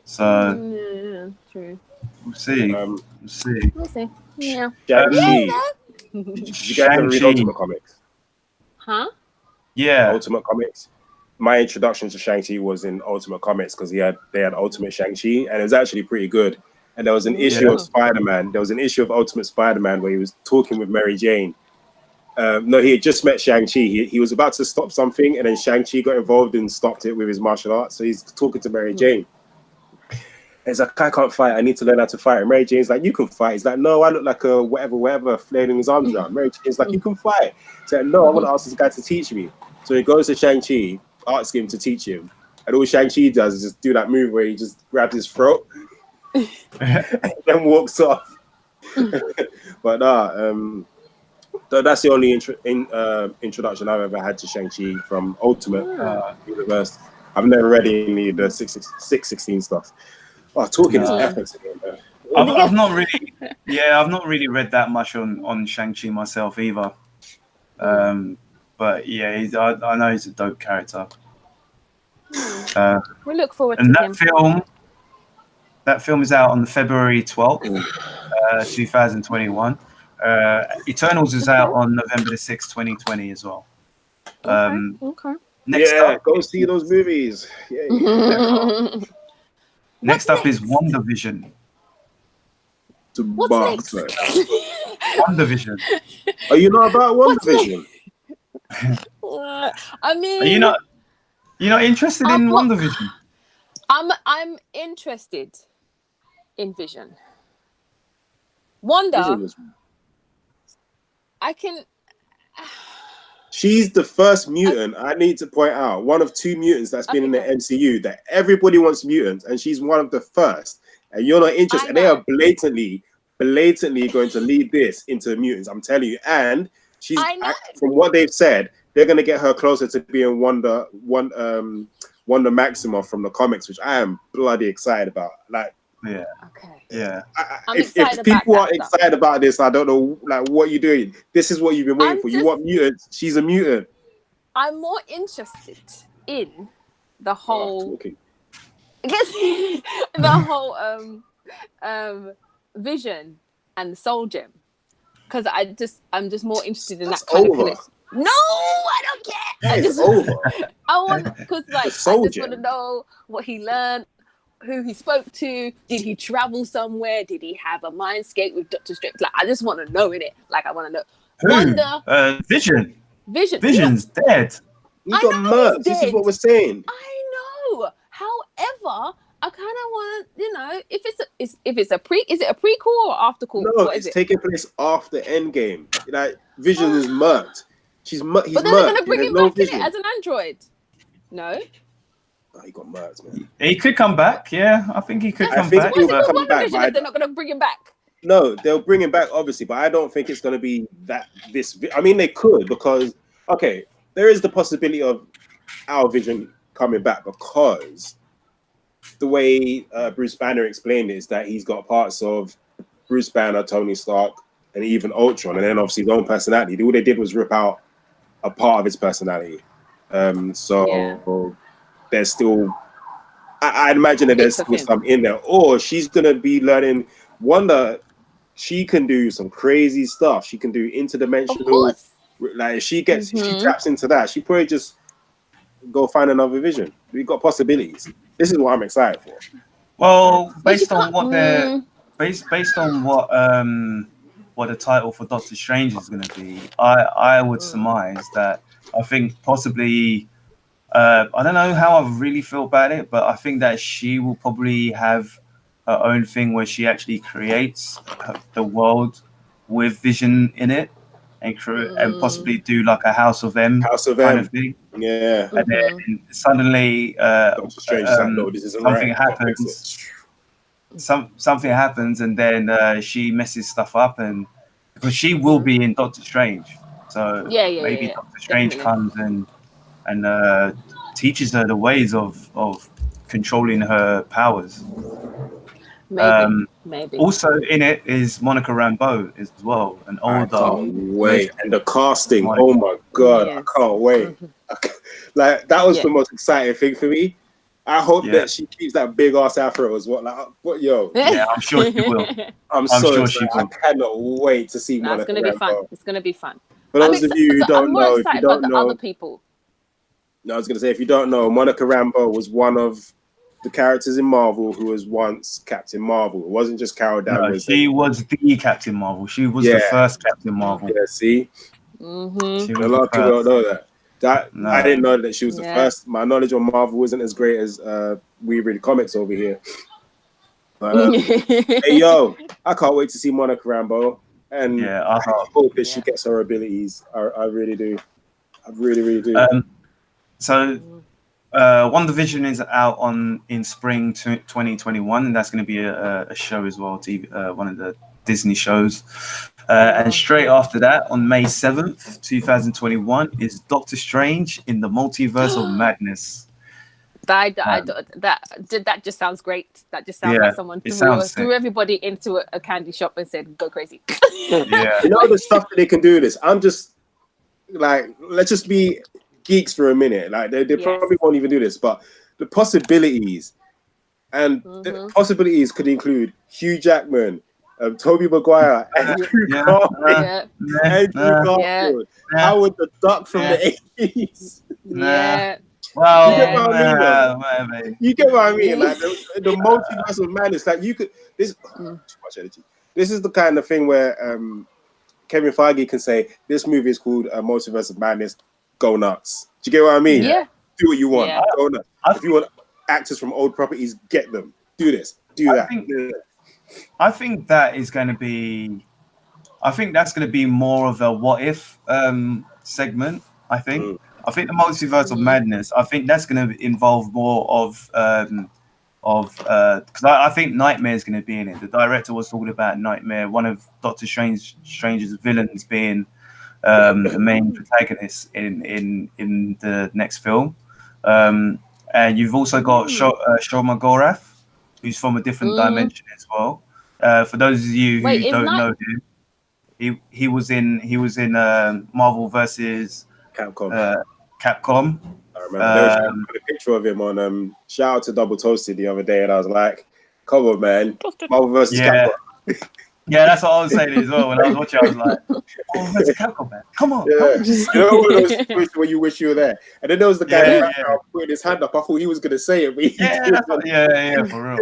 So true. We'll see. We'll see. Yeah. Shang-Chi. Did you guys ever read Ultimate Comics? Huh? Yeah. Ultimate Comics. My introduction to Shang-Chi was in Ultimate Comics because they had Ultimate Shang-Chi, and it was actually pretty good. And there was an issue of Spider-Man. There was an issue of Ultimate Spider-Man where he was talking with Mary Jane. No, he had just met Shang-Chi. He was about to stop something, and then Shang-Chi got involved and stopped it with his martial arts. So he's talking to Mary Jane. He's like, I can't fight. I need to learn how to fight. And Mary Jane's like, you can fight. He's like, no, I look like a whatever, flailing his arms around. Mary Jane's like, you can fight. He's like, no, I want to ask this guy to teach me. So he goes to Shang-Chi, asks him to teach him. And all Shang-Chi does is just do that move where he just grabs his throat and then walks off. But that's the only introduction I've ever had to Shang-Chi from Ultimate Universe. I've never read any of the 616 stuff. Oh, talking is efforts again. I've not really read that much on Shang-Chi myself either. But yeah, I know he's a dope character. We look forward to him. That film is out on February 12th, 2021. Eternals is out on November the 6th, 2020 as well. Okay. Next up, go see those movies. Next up is Wanda Vision. What's next? Wanda Vision. Are you not about Wanda Vision? I mean, are you not interested in Wanda Vision? I'm interested in Vision. Wanda, I can. She's the first mutant, I need to point out, one of two mutants that's been in the MCU that everybody wants mutants, and she's one of the first. And you're not interested. And they are blatantly going to lead this into mutants. I'm telling you. And she's, from what they've said, they're going to get her closer to being Wanda Maximoff from the comics, which I am bloody excited about. Like, yeah. Okay. Yeah. If people are excited about this, I don't know, like, what you're doing. This is what you've been waiting for. You want mutants. She's a mutant. I'm more interested in the whole. The whole Vision and the Soul Gem, because I'm just more interested in that kind of connection. No, I don't care. I want, because like I just want to know what he learned, who he spoke to. Did he travel somewhere? Did he have a mindscape with Dr. Strange? Like, I just want to know in it. Like, I want to know. Who? Wanda. Vision. Vision's dead. He got murked. This is what we're saying. I know. However, I kind of want to, if it's a is it a prequel or afterquel? No, it's taking place after Endgame. Like, Vision is murked. He's murked. But then they're gonna bring him back in it as an android. No. Oh, he got murked, man. He could come back. Yeah, I think he could come back. What's it with WandaVision if they're not gonna bring him back? No, they'll bring him back, obviously, but I don't think it's gonna be this. I mean, they could, because there is the possibility of our Vision coming back, because the way Bruce Banner explained it is that he's got parts of Bruce Banner, Tony Stark, and even Ultron, and then obviously his own personality. All they did was rip out a part of his personality. There's still, I imagine that there's still some in there. Or she's gonna be learning. Wanda, she can do some crazy stuff. She can do interdimensional. Like, if she taps into that, she probably just go find another Vision. We've got possibilities. This is what I'm excited for. Well, based on what what the title for Doctor Strange is going to be, I would surmise that I think possibly I don't know how I really feel about it, but I think that she will probably have her own thing where she actually creates the world with Vision in it, and possibly do like a House of M kind of thing. Yeah. And then suddenly something happens. Something happens, and then she messes stuff up, and because she will be in Doctor Strange. So maybe Doctor Strange definitely. comes and teaches her the ways of controlling her powers. Maybe. Also in it is Monica Rambeau as well, an older. I can't wait. And the casting, oh my God, I can't wait. Like, that was the most exciting thing for me. I hope that she keeps that big ass afro as well. Like, what, yo? Yeah, I'm sure she will. I'm so sure excited. I cannot wait to see Monica It's gonna Rambeau. be fun. It's gonna be fun. For those of you who don't know, I'm more excited about the other people. No, I was gonna say, if you don't know, Monica Rambeau was one of the characters in Marvel who was once Captain Marvel. It wasn't just Carol Danvers. She was the Captain Marvel. She was the first Captain Marvel. Yeah, see? A lot of people don't know that. I didn't know that she was the first. My knowledge on Marvel isn't as great as we read comics over here. But, hey, yo, I can't wait to see Monica Rambeau. And I hope that she gets her abilities. I really do. I really, really do. So Wanda Vision is out in spring 2021, and that's going to be a show as well, one of the Disney shows. And straight after that, on May 7th, 2021, is Doctor Strange in the Multiverse of Madness. That just sounds great. That just sounds like someone threw everybody into a candy shop and said, "Go crazy." Yeah, you know the stuff that they can do this. I'm just like, let's just be geeks for a minute. Like they probably won't even do this, but the possibilities the possibilities could include Hugh Jackman, Tobey Maguire, Andrew Garfield, Howard the Duck from the 80s. You get what I mean? Like the multiverse of madness. Like you could too much energy. This is the kind of thing where Kevin Feige can say this movie is called Multiverse of Madness. Go nuts. Do you get what I mean? Yeah. Do what you want. Yeah. Go nuts. If you want actors from old properties, get them. Do this. Do that. I think that is going to be. I think that's going to be more of a what if segment. I think. I think the Multiverse of Madness. I think that's going to involve more of because I think Nightmare is going to be in it. The director was talking about Nightmare, one of Doctor Strange's villains, being the main protagonist in the next film. And you've also got Shoma Gorath, who's from a different dimension as well. For those of you who don't know him, he was in Marvel versus Capcom. Capcom. I remember put a picture of him on shout out to Double Toasted the other day, and I was like, come on, man. Marvel versus Capcom. Yeah, that's what I was saying as well. When I was watching, I was like, "Oh, that's Capcom, man! Come on!" Yeah. Come on. You know, one of those situations where you wish you were there. And then there was the guy putting his hand up. I thought he was going to say it, but for real.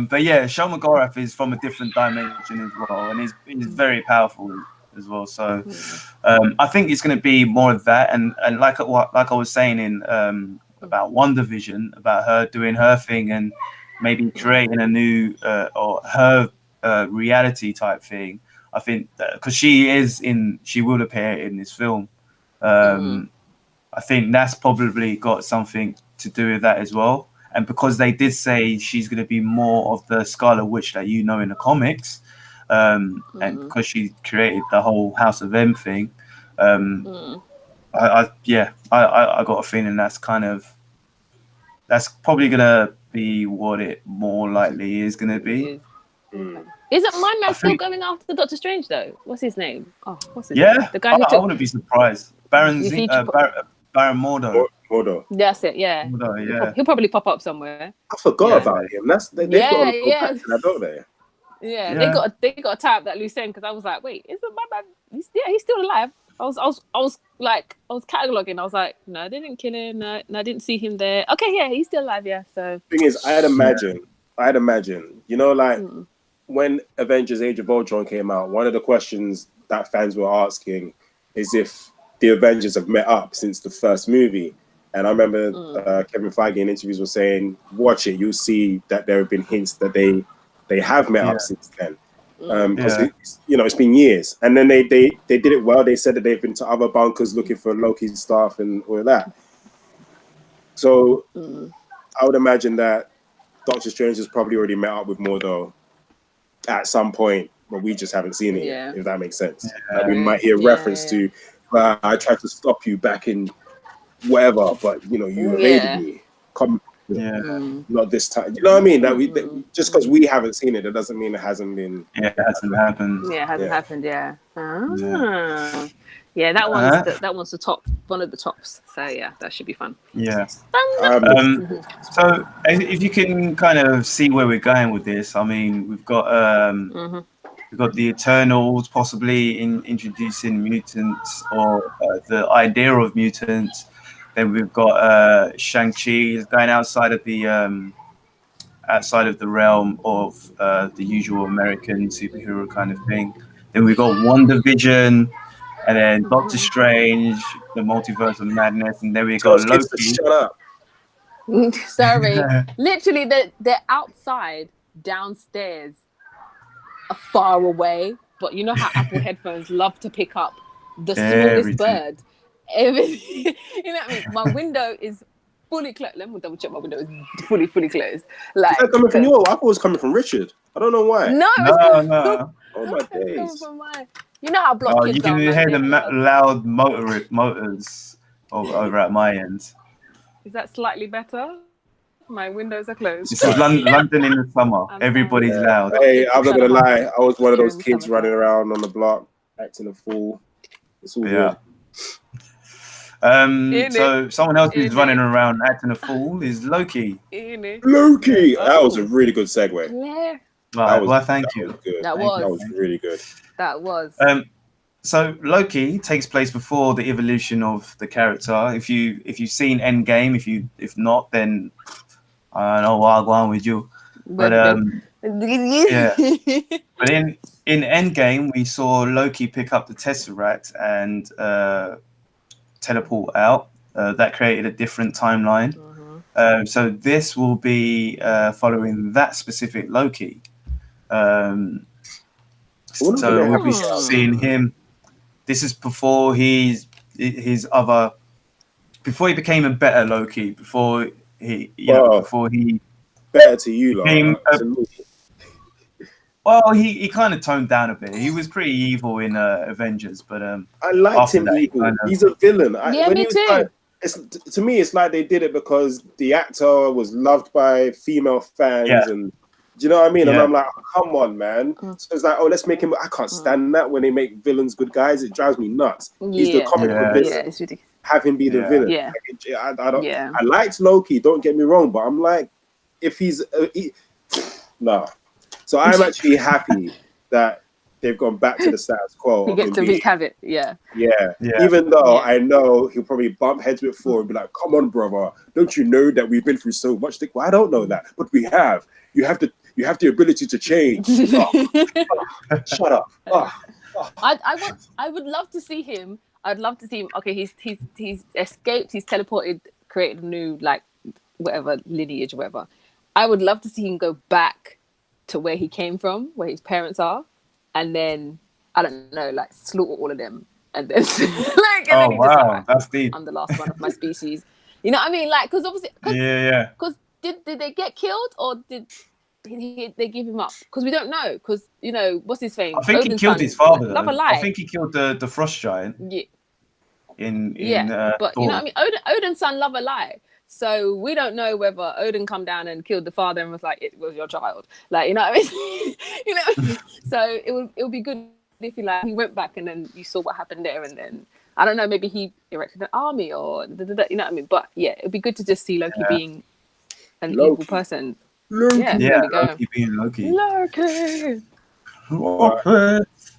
But yeah, Shoma Gorath is from a different dimension as well, and he's very powerful as well. So I think it's going to be more of that, and like I was saying in about Wanda Vision, about her doing her thing and maybe creating a new or her reality type thing. I think because she will appear in this film. I think that's probably got something to do with that as well. And because they did say she's going to be more of the Scarlet Witch that you know in the comics, and because she created the whole House of M thing, I got a feeling that's probably going to be what it more likely is going to be. Isn't my man still going after Doctor Strange though? What's his name? Oh, what's his name? The guy who I wouldn't be surprised. Baron Mordo. Mordo. That's it. Yeah. Mordo, He'll probably pop up somewhere. I forgot about him. They've got a that, don't they? Yeah, they got to tie up that loose end because I was like, wait, isn't my man? He's still alive. I was cataloging. I was like, no, they didn't kill him. No, I didn't see him there. Okay, yeah, he's still alive. Yeah. So thing is, I'd imagine, you know, like when Avengers: Age of Ultron came out, one of the questions that fans were asking is if the Avengers have met up since the first movie. And I remember Kevin Feige in interviews was saying, watch it, you'll see that there have been hints that they have met up since then. It's been years. And then they did it well. They said that they've been to other bunkers looking for Loki's stuff and all of that. So I would imagine that Doctor Strange has probably already met up with Mordo at some point but we just haven't seen it yet, if that makes sense. Yeah. We might hear reference to, I tried to stop you back in whatever, but you evaded me. Come, not this time. You know what I mean? That just because we haven't seen it, it doesn't mean it hasn't been. Yeah, it hasn't happened. Yeah, it hasn't happened. Yeah. Yeah, that one's the top, one of the tops. So yeah, that should be fun. Yeah. So if you can kind of see where we're going with this, I mean, we've got the Eternals possibly introducing mutants or the idea of mutants. Then we've got Shang-Chi going outside of the realm of the usual American superhero kind of thing. Then we've got Wanda Vision, and then Doctor Strange, the Multiverse of Madness, and then we got Loki. Shut up. Sorry, literally, they're outside, downstairs, far away. But you know how Apple headphones love to pick up the smallest bird. Everything. You know what I mean? My window is fully closed. Let me double check. My window is fully closed. Like, is that coming from you? I thought it was coming from Richard. I don't know why. No. Oh my days. You know how block kids you can are, hear the loud motors over at my end. Is that slightly better? My windows are closed. This is London in the summer. Everybody's loud. Hey, I'm not gonna lie. I was one of those kids running around on the block, acting a fool. It's all good. So someone else who's running around acting a fool is Loki. Loki. That was a really good segue. Well, thank you. That was really good. That was. So Loki takes place before the evolution of the character. If you've seen Endgame, if not, then I don't know what's going on with you. But yeah. But in Endgame, we saw Loki pick up the Tesseract and teleport out. That created a different timeline. So this will be following that specific Loki. So we'll be seeing him. This is before before he became a better Loki. Before he better to you, well, he kind of toned down a bit. He was pretty evil in Avengers, but I liked him evil. He's a villain. Me too. To me, it's like they did it because the actor was loved by female fans, and do you know what I mean? And I'm like, oh, come on, man. So it's like, oh, let's make him. I can't stand that when they make villains good guys. It drives me nuts. He's the comic book villain. It's ridiculous. Have him be the villain. Yeah. I liked Loki. Don't get me wrong, but I'm like, if he's no. So I'm actually happy that they've gone back to the status quo. He gets to wreak havoc. Yeah. Even though I know he'll probably bump heads with Thor and be like, "Come on, brother! Don't you know that we've been through so much?" Well, I don't know that, but we have. You have the ability to change. Shut up. I would love to see him. I'd love to see him. Okay, he's escaped. He's teleported, created a new whatever lineage, whatever. I would love to see him go back to where he came from, where his parents are, and then I don't know, slaughter all of them, and then that's deep. I'm the last one of my species. You know what I mean? Because obviously, Because did they get killed or did they give him up? Because we don't know. Because what's his name? I think he killed his father. I think he killed the Frost Giant. Yeah. But Thor. You know what I mean? Odin's son love a lie. So we don't know whether Odin come down and killed the father and was like, it was your child. You know what I mean? So it would be good if he went back and then you saw what happened there, and then I don't know, maybe he erected an army or you know what I mean? But yeah, it'd be good to just see Loki being an evil person. Loki. There we go. Loki being Loki. Loki.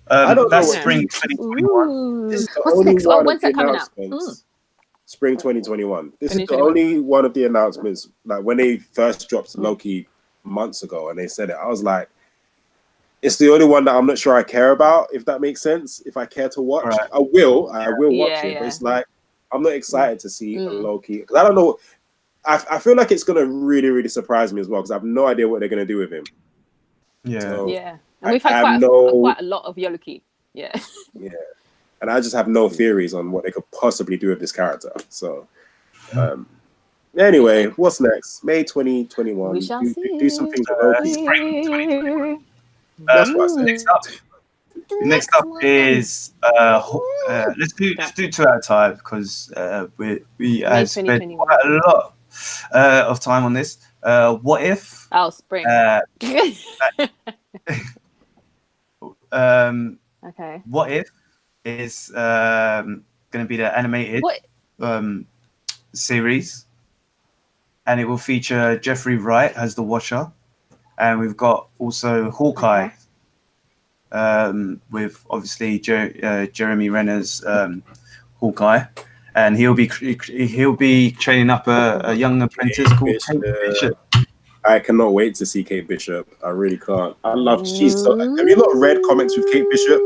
That's spring 2021. What's next? When's that coming out? Spring 2021. This is the only one of the announcements. When they first dropped Loki months ago and they said it, I was like, it's the only one that I'm not sure I care about, if that makes sense. If I care to watch, I will watch it. But it's I'm not excited to see a Loki. Because I don't know. I feel like it's going to really, really surprise me as well because I have no idea what they're going to do with him. And we've had quite a lot of Loki. Yeah. And I just have no theories on what they could possibly do with this character. So, anyway, what's next? May 2021. We shall see. Do some things with Loki. That's what I said. Next up is let's do 2 at a time because we have spent quite a lot of time on this. What if? Oh, spring. Okay. What if is going to be the animated series, and it will feature Jeffrey Wright as the Watcher, and we've got also Hawkeye. With obviously Jeremy Renner's Hawkeye, and he'll be training up a young apprentice called Kate Bishop. I cannot wait to see Kate Bishop. I really can't. She's so. Have you not read comics with Kate Bishop?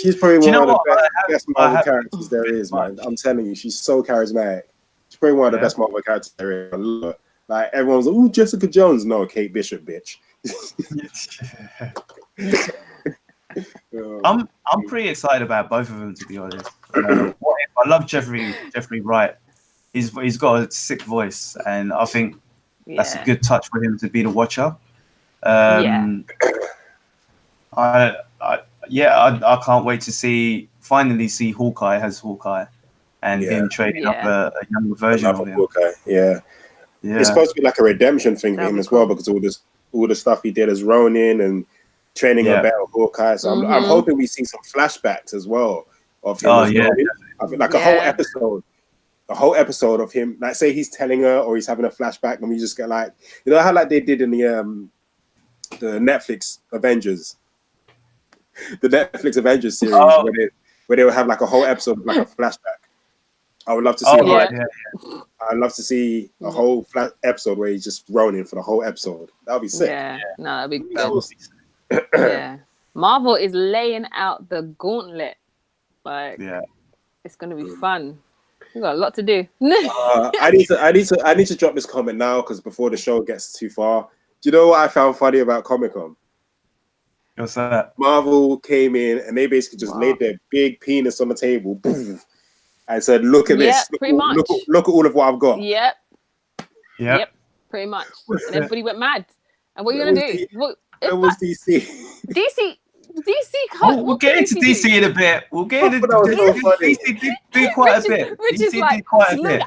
She's probably one of the best Marvel characters there is, man. I'm telling you, she's so charismatic. She's probably one of the best Marvel characters there is. I love her. Like everyone's like, "Ooh, Jessica Jones." No, Kate Bishop, bitch. I'm pretty excited about both of them, to be honest. I love Jeffrey Wright. He's got a sick voice, and I think that's a good touch for him to be the Watcher. I can't wait to finally see Hawkeye as Hawkeye, and him training up a younger version of him. Hawkeye, it's supposed to be like a redemption thing for him as well, because all the stuff he did as Ronin and training a better Hawkeye. So I'm hoping we see some flashbacks as well of him. I think like a whole episode of him. Like say he's telling her or he's having a flashback, and we just get like, you know how like they did in the Netflix Avengers, series where they would have like a whole episode of like a flashback. I would love to see. I'd love to see a whole episode where he's just Ronin for the whole episode. That would be sick. No, that'd be good. Marvel is laying out the gauntlet. Like, it's gonna be fun. We got a lot to do. I need to drop this comment now because before the show gets too far. Do you know what I found funny about Comic-Con? What's that? Marvel came in and they basically just laid their big penis on the table, boom, and said, "Look at this. Look at all of what I've got." Yep. Pretty much. And everybody went mad. And what are you gonna do? It was DC. DC can't. We'll get into DC in a bit. We'll get into DC. Do quite a bit. DC did quite a bit.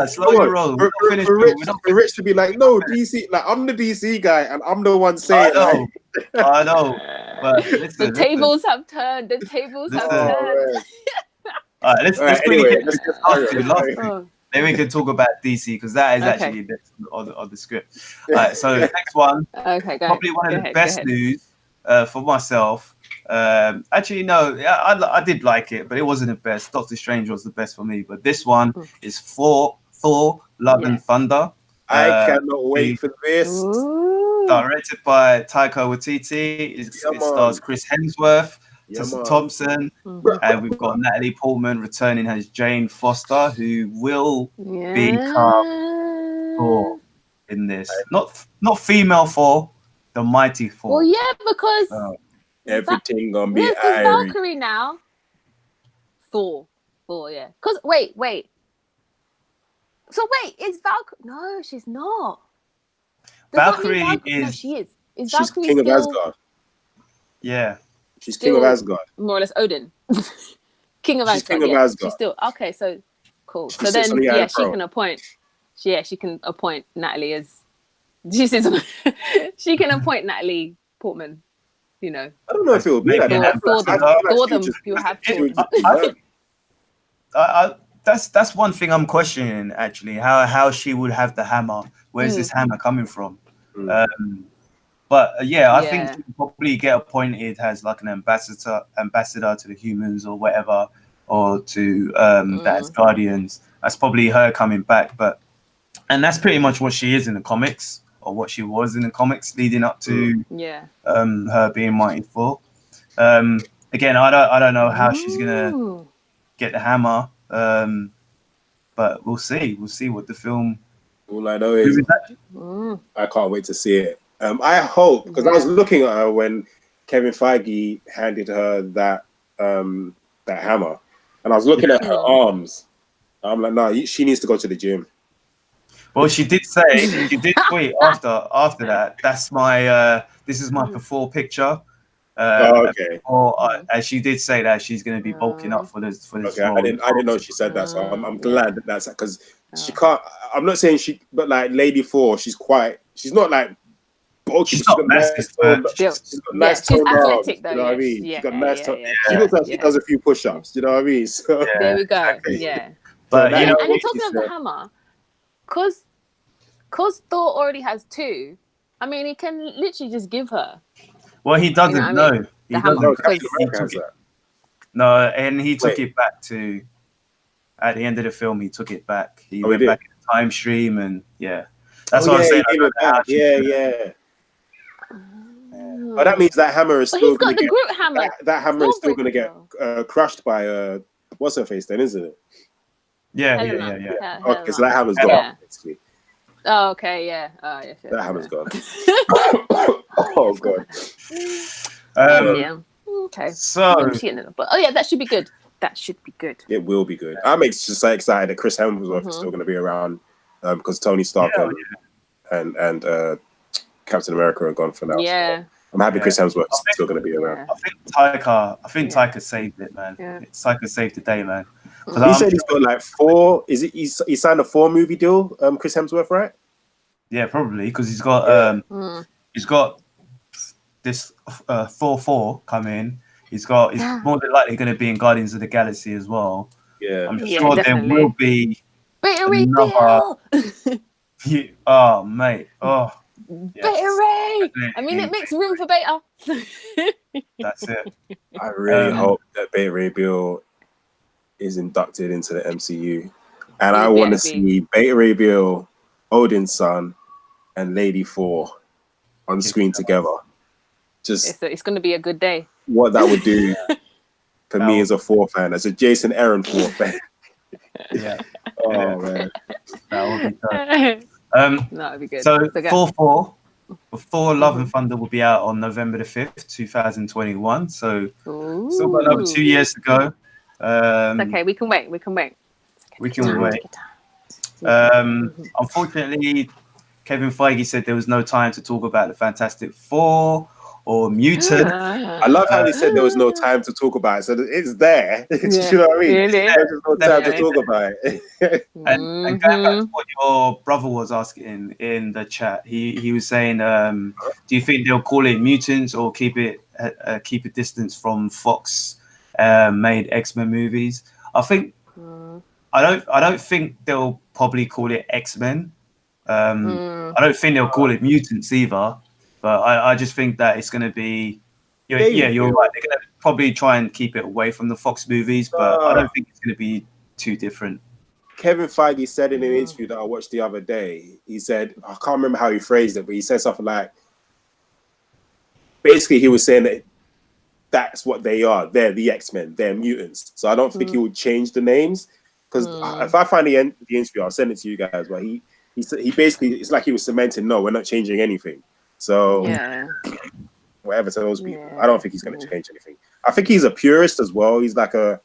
Slow your roll. For Rich to be like, no, DC. Like I'm the DC guy, and I'm the one saying. I know. But the tables have turned. The tables have turned. All right, let's quickly get last. Then we can talk about DC because that is actually on the script. All right, so next one. Probably one of the best news for myself. Actually, no, I did like it, but it wasn't the best. Doctor Strange was the best for me, but this one is Thor: Love and Thunder. I cannot wait for this. Directed by Taika Waititi. It stars Chris Hemsworth, Tessa Thompson, and we've got Natalie Portman returning as Jane Foster, who will become Thor in this. Not female Thor, the mighty Thor. Well, yeah, because everything gonna be Valkyrie now. Thor, yeah. Because wait. So wait, is Valkyrie? No, she's not. Valkyrie is. No, she is. Is she's Valkyrie King still... of Asgard. Yeah. She's King of Asgard. More or less Odin. King of She's Asgard. King of Asgard. She's still okay, so cool. She so then she can appoint Natalie as she can appoint Natalie Portman, you know. I don't know if it will be like that. That's one thing I'm questioning actually, how she would have the hammer. Where's this hammer coming from? But I think she'll probably get appointed as like an ambassador to the humans or whatever, or to the Asgardians. That's probably her coming back. And that's pretty much what she is in the comics, or what she was in the comics leading up to her being Mighty Thor. Again, I don't know how she's gonna get the hammer, but we'll see. We'll see what the film. All I know is I can't wait to see it. I hope, because I was looking at her when Kevin Feige handed her that hammer, and I was looking at her arms. I'm like, no, she needs to go to the gym. Well, she did tweet after that. That's my this is my before picture. Okay. And she did say that she's going to be bulking up for this Okay, role. I didn't know she said that, so I'm glad that that's because she can't. I'm not saying she, but like Lady Thor, she's not like bulky. She's not massive, but she's got nice toned athletic arms. though. You know what I mean? Yeah, She's got nice tone. yeah, She looks like she does a few push-ups. You know what I mean? So there we go. Yeah. But and talking of the hammer, because Thor already has 2. I mean, he can literally just give her. Well, he doesn't. You know he doesn't. No, and he took it back to. At the end of the film, he took it back. He went back in the time stream, and that's what I'm saying. Yeah. But that means that hammer is still going to get. Groot hammer. That hammer is still going to get crushed by what's her face then, isn't it? Yeah. Okay, so that hammer's gone basically. Oh, okay, yeah. Oh, yes. That hammer's gone. Oh god. Okay. So, that should be good. That should be good. It will be good. I'm just so excited that Chris Hemsworth is still going to be around because Tony Stark and Captain America are gone for now. Yeah. So I'm happy Chris Hemsworth is still going to be around. I think Taika saved it, man. Yeah. Taika saved the day, man. He said he's got like 4. Is it he signed a 4-movie deal? Chris Hemsworth, right? Yeah, probably because he's got this Thor 4 coming. He's more than likely going to be in Guardians of the Galaxy as well. Yeah, I'm sure there will be another. Oh, mate. Oh, Beta Ray. I mean, it makes room for Beta. That's it. I really hope that Beta Ray Bill is inducted into the MCU, and I want to see Beta Ray Bill, Odin's son, and Lady Thor on screen together. Just it's going to be a good day. What that would do for me as a Thor fan, as a Jason Aaron Thor fan. Oh man, that would be tough. No, it'd be good. So Thor: Love and Thunder will be out on November the 5th, 2021. So still got another 2 years to go. It's okay, we can wait. We can wait. Unfortunately, Kevin Feige said there was no time to talk about the Fantastic Four or Mutant. I love how they said there was no time to talk about it. So it's there. You know what I mean? Really? There's no time to talk about it. And going back to what your brother was asking in the chat, he was saying, do you think they'll call it Mutants or keep a distance from Fox made X-Men movies? I think I don't think they'll probably call it X-Men. I don't think they'll call it Mutants either. But I just think that it's going to be, you're right. They're going to probably try and keep it away from the Fox movies, but I don't think it's going to be too different. Kevin Feige said in an interview that I watched the other day, he said, I can't remember how he phrased it, but he said something like, basically he was saying that that's what they are. They're the X-Men. They're mutants. So I don't think he would change the names. Because if I find the interview, I'll send it to you guys. But he basically, it's like he was cementing, no, we're not changing anything. So whatever to those people, I don't think he's going to change anything. I think he's a purist as well. He's like a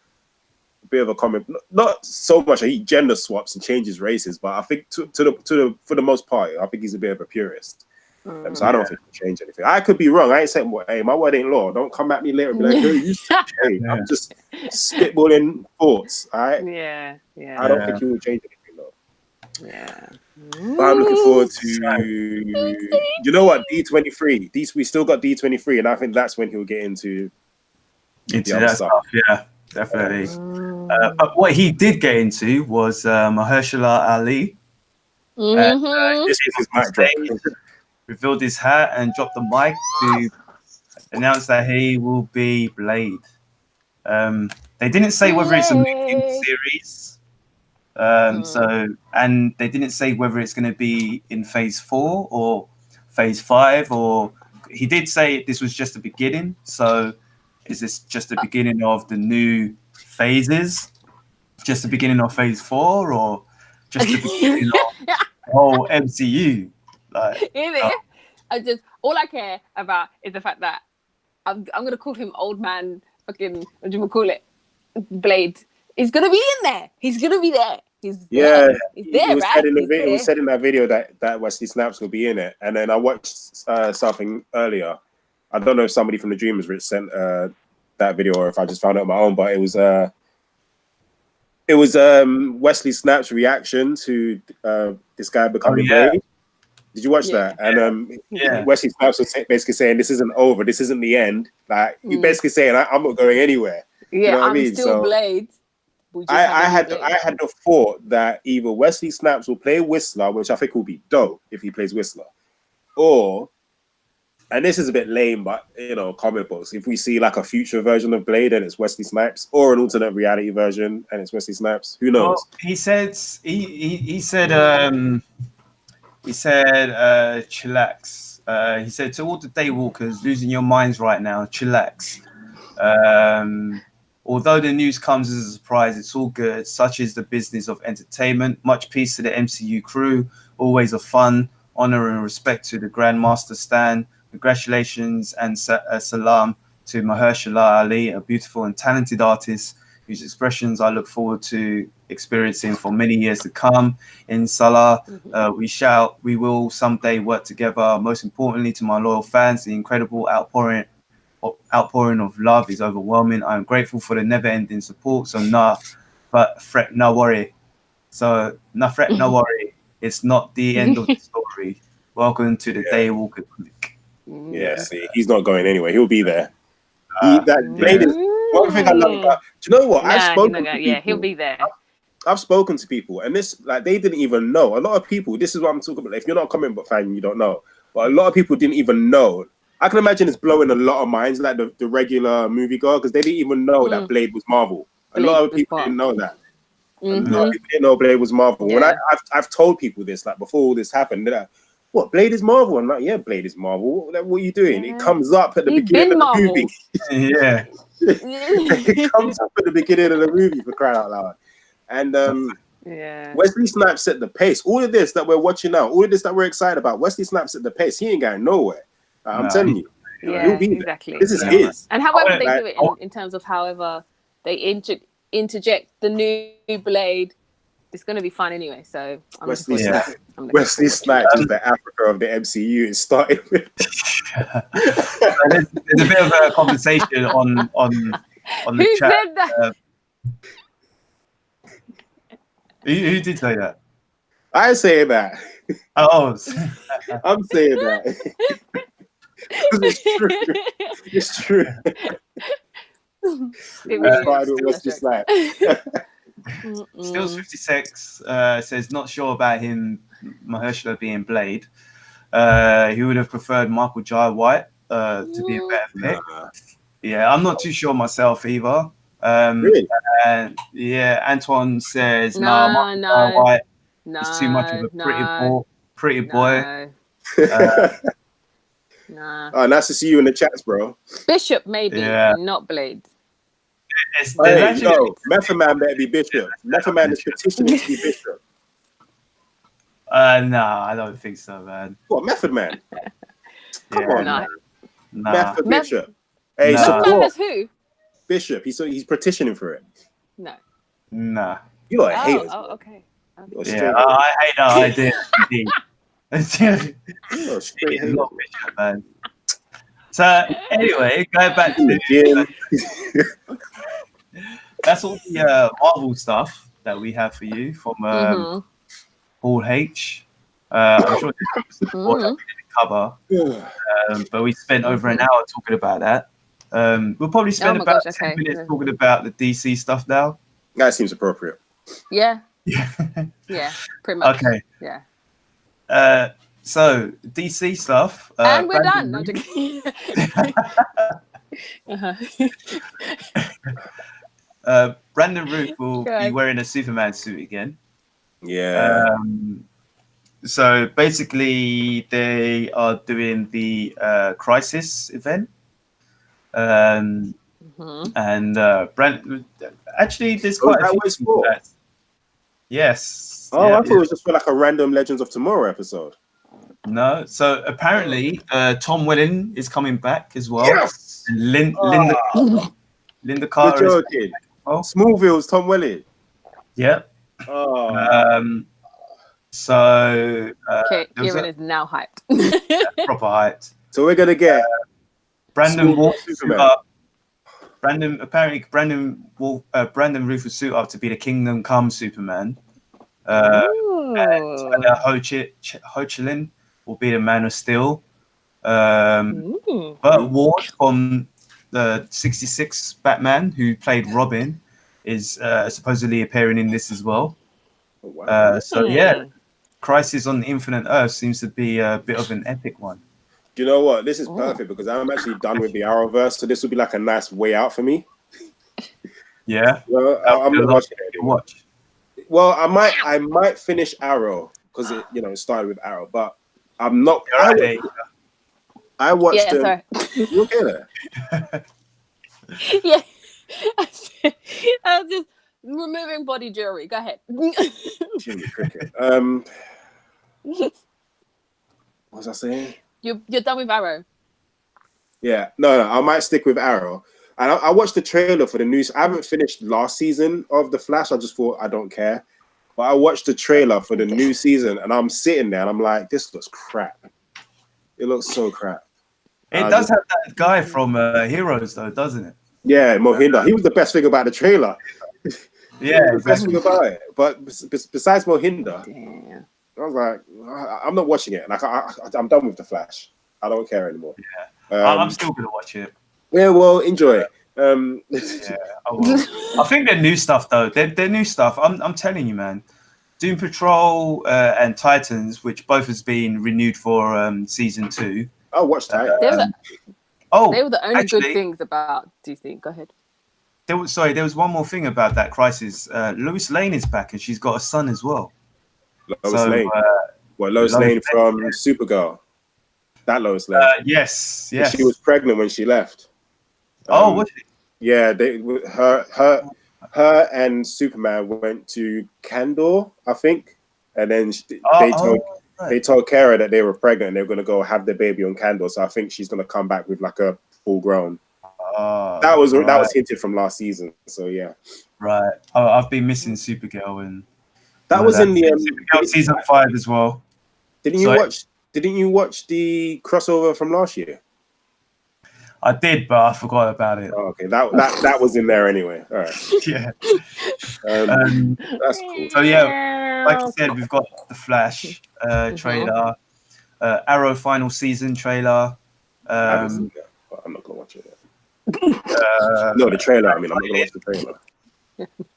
bit of a comic, not so much. He gender swaps and changes races, but I think for the most part, I think he's a bit of a purist. So I don't think he'll change anything. I could be wrong. I ain't saying, hey, my word ain't law. Don't come at me later and be like, hey, I'm just spitballing thoughts. All right. Yeah. I don't think he will change anything though. Yeah. But I'm looking forward to, you know what, D23. We still got D23, and I think that's when he'll get into that stuff. Yeah, definitely. But what he did get into was Mahershala Ali. This was his mic drop. Revealed his hat and dropped the mic to announce that he will be Blade. They didn't say whether it's a new series. And they didn't say whether it's going to be in phase 4 or phase 5, or he did say this was just the beginning. So is this just the beginning of the new phases? Just the beginning of phase 4 or just the beginning of the whole MCU? All I care about is the fact that I'm going to call him old man fucking, what do you call it? Blade. He's going to be in there. He's going to be there. He's there. He's there, it was right? said in it was said in that video that Wesley Snipes will be in it. And then I watched something earlier. I don't know if somebody from the Dreamers sent that video or if I just found it on my own, but it was Wesley Snipes' reaction to this guy becoming Blade. Did you watch that? And Wesley Snipes was basically saying, "This isn't over. This isn't the end." Like you're basically saying, "I'm not going anywhere." Yeah, you know what I'm I mean? still Blade. I had the thought that either Wesley Snipes will play Whistler, which I think will be dope if he plays Whistler, or, and this is a bit lame, but you know, comic books. If we see like a future version of Blade and it's Wesley Snipes, or an alternate reality version and it's Wesley Snipes, who knows? Well, he said chillax. He said to all the daywalkers losing your minds right now, chillax. Although the news comes as a surprise, it's all good. Such is the business of entertainment. Much peace to the MCU crew. Always a fun. Honor and respect to the Grandmaster Stan. Congratulations and salam to Mahershala Ali, a beautiful and talented artist whose expressions I look forward to experiencing for many years to come. Inshallah, we will someday work together. Most importantly, to my loyal fans, the incredible outpouring of love is overwhelming. I am grateful for the never-ending support. So fret, no worry. So no fret, no worry. It's not the end of the story. Welcome to the Daywalker Clique. Yeah, see, he's not going anywhere. He'll be there. Blade is one thing I love about. Do you know what? He'll be there. I've spoken to people, and this, like, they didn't even know. A lot of people. This is what I'm talking about. If you're not a comic book fan, you don't know. But a lot of people didn't even know. I can imagine it's blowing a lot of minds, like the regular moviegoer, because they didn't even know that Blade was Marvel. A lot of people didn't know that. A lot of people didn't know Blade was Marvel. Yeah. When I've told people this, like before all this happened, they're like, "What, Blade is Marvel?" I'm like, "Yeah, Blade is Marvel. What are you doing?" It comes up at the beginning of the movie. Yeah. It comes up at the beginning of the movie, for crying out loud. And Wesley Snipes set the pace. All of this that we're watching now, all of this that we're excited about, Wesley Snipes set the pace. He ain't going nowhere. I'm telling you. Yeah, exactly. This is his. And however they do it in terms of however they interject the new Blade, it's going to be fun anyway. So I'm Wesley Snipes is the Africa of the MCU. It started with. There's a bit of a conversation on the Who chat. said that? Who did say that? I say that. Oh, I'm saying that. It's true. Stills 56 says not sure about him, Mahershala being Blade. He would have preferred Michael Jai White to be a better pick. Yeah, I'm not too sure myself either. Really? And Antoine says Michael Jai White is too much of a pretty boy. Nah. Oh, nice to see you in the chats, bro. Bishop, maybe, not Blade. Method Man better be Bishop. Method Man is petitioning to be Bishop. No, I don't think so, man. What, Method Man? Come on, man. Nah. Method Bishop. Hey, Method Man is who? Bishop. He's petitioning for it. No. Nah. You lot hate us. Oh, okay. Yeah, I hate that idea. Indeed. Man. So anyway, going back to that's all the Marvel stuff that we have for you from Paul H. I'm sure this is what we didn't cover, but we spent over an hour talking about that. We'll probably spend about 10 minutes talking about the DC stuff now. That seems appropriate. Yeah. Yeah, pretty much. Okay. Yeah. So DC stuff, and we're done. Brandon Root will be wearing a Superman suit again. Yeah. So basically, they are doing the Crisis event, and Brandon. Actually, there's quite a few. Yes. Oh, I thought it was just for like a random Legends of Tomorrow episode. No, so apparently Tom Welling is coming back as well. Yes. And Linda Carter. Smallville's Tom Welling. Yeah. So Kieran is now hyped. Proper hyped. So we're gonna get Brandon Wolf Superman. up. Brandon Routh will suit up to be the Kingdom Come Superman. And Tyler Hoechlin will be the Man of Steel. But Ward from the 66 Batman, who played Robin, is supposedly appearing in this as well. Oh, wow. So yeah, Crisis on Infinite Earth seems to be a bit of an epic one. Do you know what? This is perfect because I'm actually done with the Arrowverse, so this will be like a nice way out for me. Yeah, well, I'm not watching it anymore. Well, I might finish Arrow because it started with Arrow, but I'm not. I watched them. Sorry. You okay there? Yeah, I was just removing body jewelry. Go ahead. Jimmy Cricket. What was I saying? You're done with Arrow. Yeah, no, I might stick with Arrow. And I watched the trailer for the news. I haven't finished last season of The Flash. I just thought I don't care. But I watched the trailer for the new season, and I'm sitting there, and I'm like, this looks crap. It looks so crap. It does have that guy from Heroes, though, doesn't it? Yeah, Mohinder. He was the best thing about the trailer. Yeah, the best thing about it. But besides Mohinder, Damn. I was like, I'm not watching it. Like, I'm done with The Flash. I don't care anymore. Yeah, I'm still gonna watch it. Yeah, well, enjoy it. Yeah, I will. I think they're new stuff though. They're new stuff. I'm telling you, man. Doom Patrol and Titans, which both has been renewed for season 2. I'll watch Titans. They were the only good things about DC. Go ahead. There was one more thing about that Crisis. Lois Lane is back, and she's got a son as well. Lois Lane. Lois Lane from Supergirl. That Lois Lane. Yes. She was pregnant when she left. Was she? Yeah, her and Superman went to Kandor, I think, and then they told Kara that they were pregnant and they were going to go have their baby on Kandor. So I think she's going to come back with like a full grown. That was hinted from last season. So yeah. Right. I've been missing Supergirl, and that was in the Supergirl season 5 as well. Didn't you watch the crossover from last year? I did, but I forgot about it. Oh, okay, that was in there anyway. All right. Yeah. That's cool. So yeah, like I said, we've got the Flash trailer, Arrow final season trailer. I'm not gonna watch it. No, the trailer. I mean, I'm not gonna watch the trailer.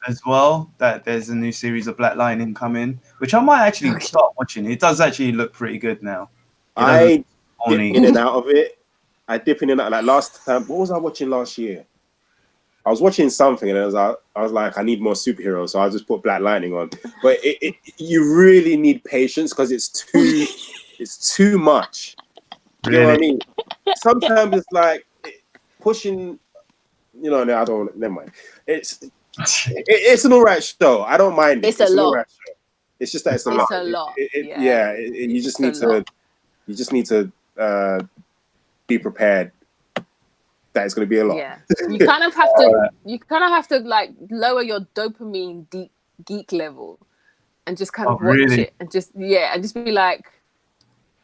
As well, that there's a new series of Black Lightning coming, which I might actually start watching. It does actually look pretty good now. I dip in and out of it. Like last time. What was I watching last year? I was watching something, and I was like, I need more superheroes, so I just put Black Lightning on. But you really need patience because it's too much. You know what I mean? Sometimes it's like pushing. I don't. Never mind. It's an alright show. I don't mind it. It's a lot. Right show. It's just that it's a lot. It's a lot. You just need to be prepared that it's going to be a lot. Yeah, you kind of have to like lower your dopamine geek level and just kind of watch it and just be like,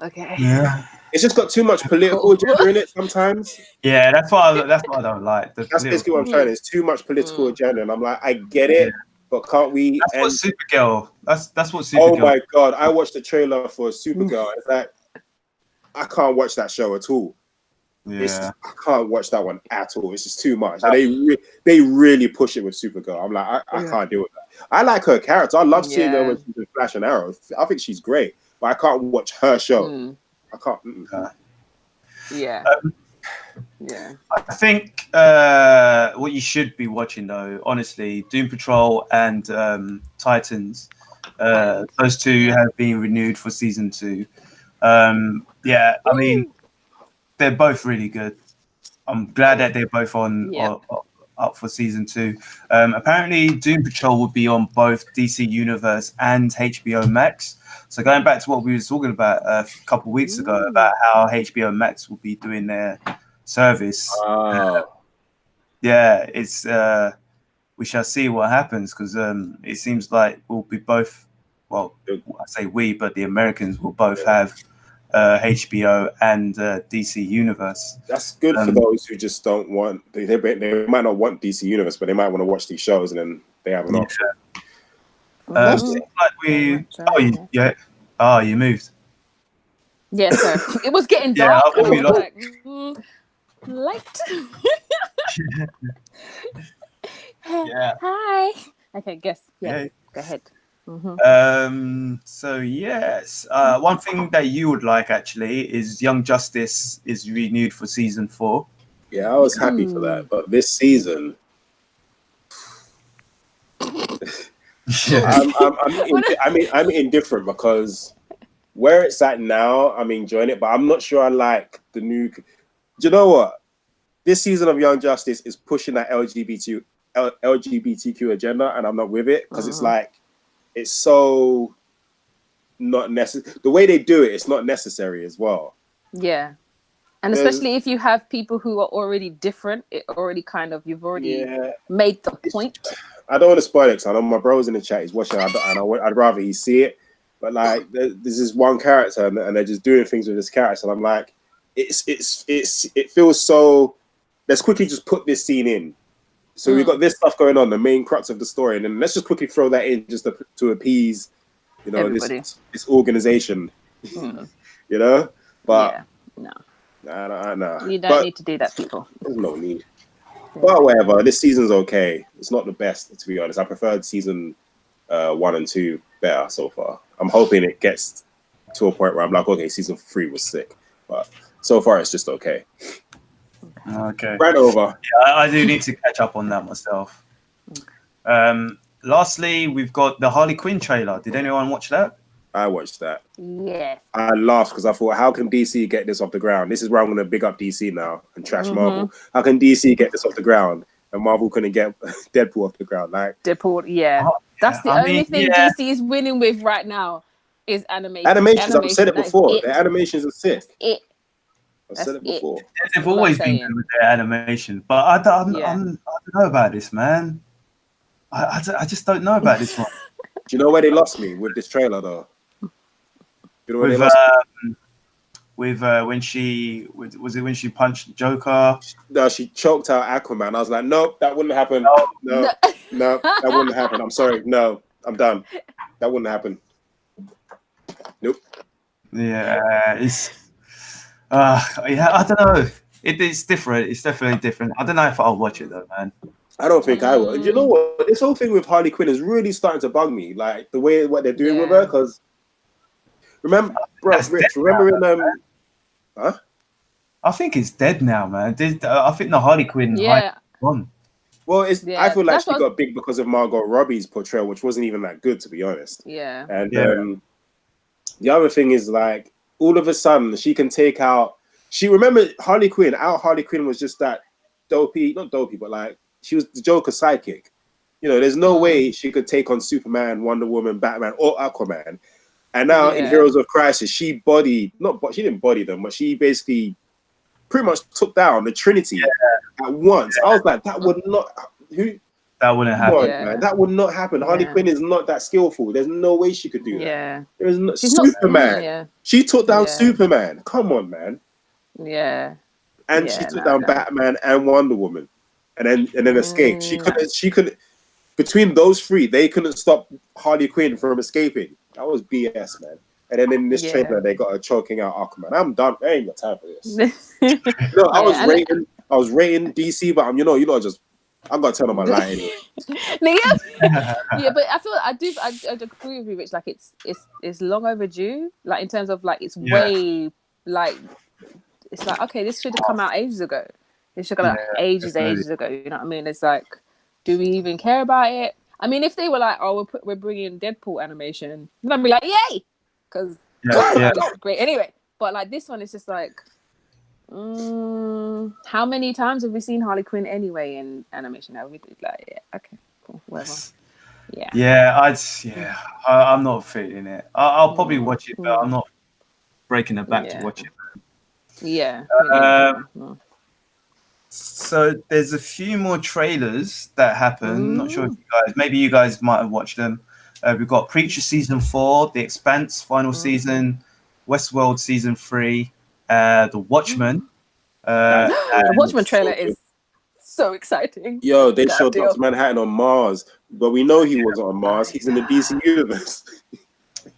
okay. Yeah. It's just got too much political agenda in it sometimes. Yeah, that's what I don't like. That's basically what I'm trying. It's too much political agenda, and I'm like, I get it, but can't we? That's what Supergirl. That's what Supergirl. Oh my god! I watched the trailer for Supergirl. It's like I can't watch that show at all. Yeah, I can't watch that one at all. It's just too much. And they really push it with Supergirl. I'm like, I can't deal with that. I like her character. I love seeing her when she's in Flash and Arrow. I think she's great, but I can't watch her show. I can't. Yeah. I think what you should be watching, though, honestly, Doom Patrol and Titans, those two have been renewed for season 2. I mean, they're both really good. I'm glad that they're both up for season 2. Apparently, Doom Patrol will be on both DC Universe and HBO Max. So going back to what we were talking about a couple of weeks ago about how HBO Max will be doing their service. It's we shall see what happens, because it seems like we'll be both. Well, I say we, but the Americans will both have HBO and DC Universe. That's good for those who just don't want. They might not want DC Universe, but they might want to watch these shows, and then they have an option. Seems like we. Oh, you moved. Yeah, so it was getting dark. I was like, light. Yeah. Hi. Okay, guess. Yeah. Go ahead. So yes, one thing that you would like actually is Young Justice is renewed for season 4. Yeah, I was happy for that, but this season, I'm indifferent, because where it's at now, I'm enjoying it, but I'm not sure I like the new. Do you know what? This season of Young Justice is pushing that LGBTQ agenda, and I'm not with it, because it's like, it's so not necessary. The way they do it, it's not necessary as well. Yeah. And especially if you have people who are already different, it already kind of, you've already made the point. I don't want to spoil it, because I know my bro's in the chat, he's watching, and I'd rather he see it. But like, there's this one character, and they're just doing things with this character, and I'm like, it feels so. Let's quickly just put this scene in. So we've got this stuff going on, the main crux of the story, and then let's just quickly throw that in just to appease, this organization, you know. But no, you don't need to do that, people. There's no need. But whatever, this season's okay. It's not the best, to be honest. I preferred season 1 and 2 better so far. I'm hoping it gets to a point where I'm like, okay, season 3 was sick, but so far it's just okay. Okay. Right over. Yeah, I do need to catch up on that myself. Lastly, we've got the Harley Quinn trailer. Did anyone watch that? I watched that. Yeah. I laughed because I thought, how can DC get this off the ground? This is where I'm going to big up DC now and trash Marvel. How can DC get this off the ground and Marvel couldn't get Deadpool off the ground? Like Deadpool, that's the only thing DC is winning with right now is animation. Animations, I've said it before. The animations are sick. I've said it before. They've always been good with their animation, but I don't know about this, man. I just don't know about this one. Do you know where they lost me with this trailer, though? You know where when she punched Joker? No, she choked out Aquaman. I was like, nope, that wouldn't happen. No, that wouldn't happen. I'm sorry. No, I'm done. That wouldn't happen. Nope. Yeah, I don't know. It's different. It's definitely different. I don't know if I'll watch it though, man. I don't think I will. And you know what? This whole thing with Harley Quinn is really starting to bug me. Like the way what they're doing with her. Because remember, Rich, remember in huh? I think it's dead now, man. I think the Harley Quinn gone. Well, I feel like she got big because of Margot Robbie's portrayal, which wasn't even that good, to be honest. Yeah. And the other thing is, like, all of a sudden she can take out. Remember Harley Quinn. Our Harley Quinn was just that not dopey, but like she was the Joker sidekick. You know, there's no way she could take on Superman, Wonder Woman, Batman, or Aquaman. And now in Heroes of Crisis, she didn't body them, but she basically pretty much took down the Trinity at once. I was like, that wouldn't happen. Man. That would not happen. Harley Quinn is not that skillful. There's no way she could do that. Yeah. There's no Superman. She took down Superman. Come on, man. Yeah. And she took down Batman and Wonder Woman. And then escaped. She couldn't between those three, they couldn't stop Harley Quinn from escaping. That was BS, man. And then in this trailer, they got her choking out Aquaman. I'm done. I ain't got time for this. I was rating DC, but I'm gonna turn on my light anyway. But I agree with you, Rich. Like it's long overdue. Like in terms of like it's way like it's like okay, this should have come out ages ago. It should have come out ages ago. You know what I mean? It's like, do we even care about it? I mean, if they were like, oh, we're bringing Deadpool animation, then I'd be like, yay, because it's great anyway. But like this one is just like, how many times have we seen Harley Quinn anyway in animation? Okay, cool, whatever. I'm not feeling it. I'll probably watch it, but I'm not breaking the back to watch it. So there's a few more trailers that happen. Not sure if you guys might have watched them. We've got Preacher season 4, The Expanse final season, WestWorld season 3, The Watchmen. The Watchmen trailer is so exciting. Yo, they showed Dr. Manhattan on Mars, but we know he wasn't on Mars. He's in the DC universe.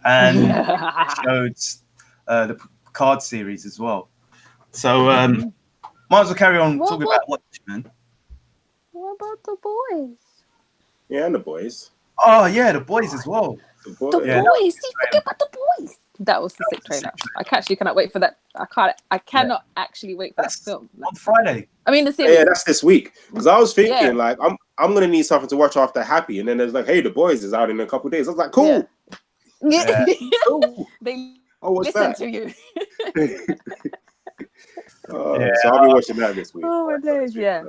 And showed the Picard series as well. So might as well carry on talking about Watchmen. What about the boys? Yeah, and the boys. Oh yeah, the boys as well. The boys. You forget about the boys. That was the sick trailer. I actually cannot wait for that. I cannot actually wait for that film. On Friday. I mean the series. Yeah, that's this week. Because I was thinking like I'm gonna need something to watch after Happy, and then there's like, hey, the boys is out in a couple of days. I was like, cool. Yeah. Cool. They listen to you. So I'll be watching that this week. Oh my days, yeah.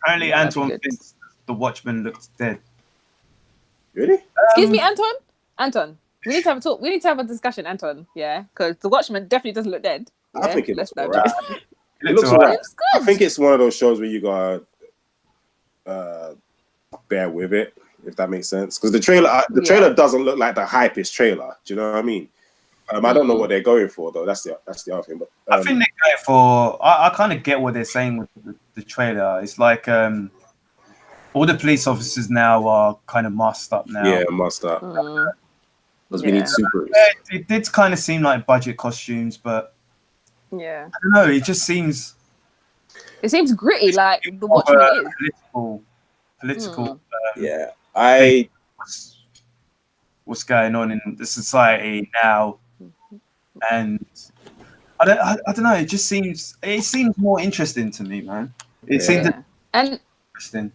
Apparently Antoine thinks the Watchmen looks dead. Really? Excuse me, Anton. Anton, we need to have a talk. We need to have a discussion, Anton. Yeah, because the Watchmen definitely doesn't look dead. I think it looks alright. It looks alright. I think it's one of those shows where you gotta bear with it, if that makes sense. Because the trailer doesn't look like the hypest trailer. Do you know what I mean? I don't know what they're going for though. That's the other thing. But I think they're going for. I kind of get what they're saying with the trailer. It's like all the police officers now are kind of masked up now. Yeah, masked up. Because we need supers. It did kind of seem like budget costumes, but I don't know. It just seems. It seems gritty, like the Watchmen is. Political. What's going on in the society now, and I don't know. It just seems more interesting to me, man. It seems interesting.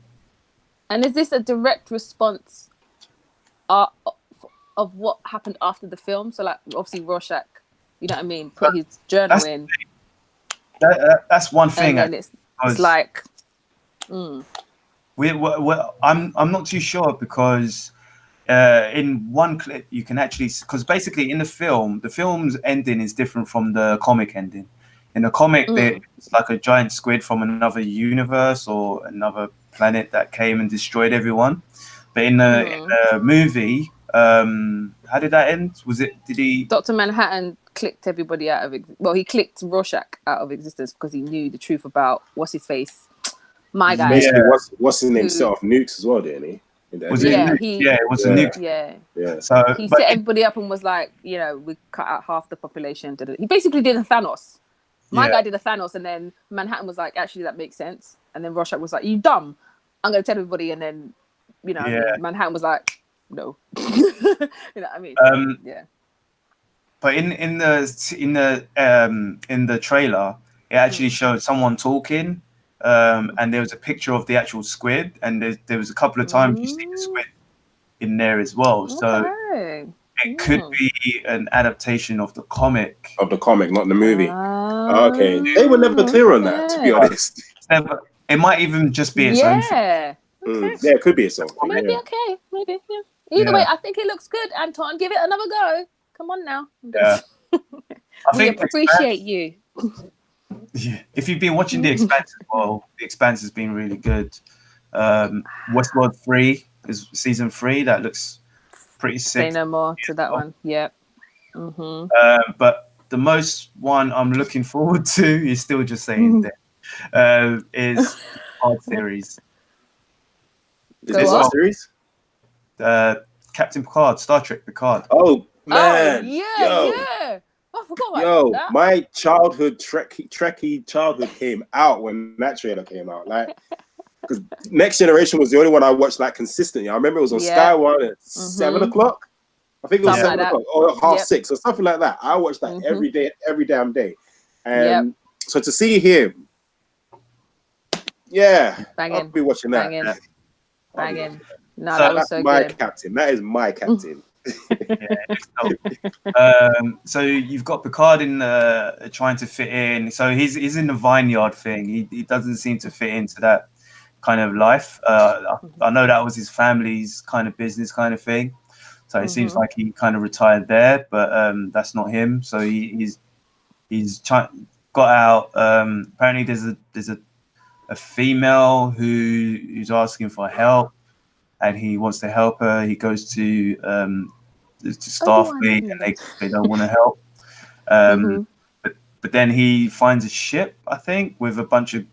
And is this a direct response of what happened after the film? So, like, obviously, Rorschach, you know what I mean, put his journal in. That's one thing. And it's like, I'm not too sure because in one clip you can actually, because basically in the film's ending is different from the comic ending. In the comic, it's like a giant squid from another universe or another planet that came and destroyed everyone. But in the movie, how did that end? Did he? Dr. Manhattan clicked everybody out of he clicked Rorschach out of existence because he knew the truth about what's his face, my guy. Basically, what's his name? Set off nukes as well, didn't he? It was a nuke. Yeah. So he set everybody up and was like, we cut out half the population. He basically did a Thanos. My guy did a Thanos, and then Manhattan was like, actually, that makes sense. And then Rorschach was like, you dumb. I'm going to tell everybody. And then, Manhattan was like, no. You know what I mean? But in the trailer, it actually showed someone talking, and there was a picture of the actual squid, and there was a couple of times you see the squid in there as well. So it could be an adaptation of the comic. Of the comic, not the movie. Okay. They were never clear on that, to be honest. It might even just be its own thing. Yeah, it could be its own thing. Maybe, maybe. Either way, I think it looks good, Anton. Give it another go. Come on now. Yeah. We appreciate you. Yeah. If you've been watching The Expanse as well, The Expanse has been really good. WestWorld 3 is season 3. That looks pretty sick. Say no more to that one. Yep. But the most one I'm looking forward to is still just saying that is Picard series. Is this a series? Captain Picard, Star Trek Picard. Oh man! Yeah. I forgot about that. My childhood Trekkie childhood came out when that trailer came out. Like, because Next Generation was the only one I watched like consistently. I remember it was on Sky One at 7 o'clock. I think it was 7 o'clock or 5:30 or something like that. I watched that every day, every damn day. And so to see him, I'll be watching that. Banging. No, that was so my good. captain. That is my captain. So you've got Picard in trying to fit in. So he's in the vineyard thing. He doesn't seem to fit into that kind of life. I know that was his family's kind of business kind of thing. So it seems like he kind of retired there, but that's not him. So he's got got out. Apparently, there's a female who's asking for help, and he wants to help her. He goes to Starfleet, and they don't want to help. But then he finds a ship, I think, with a bunch of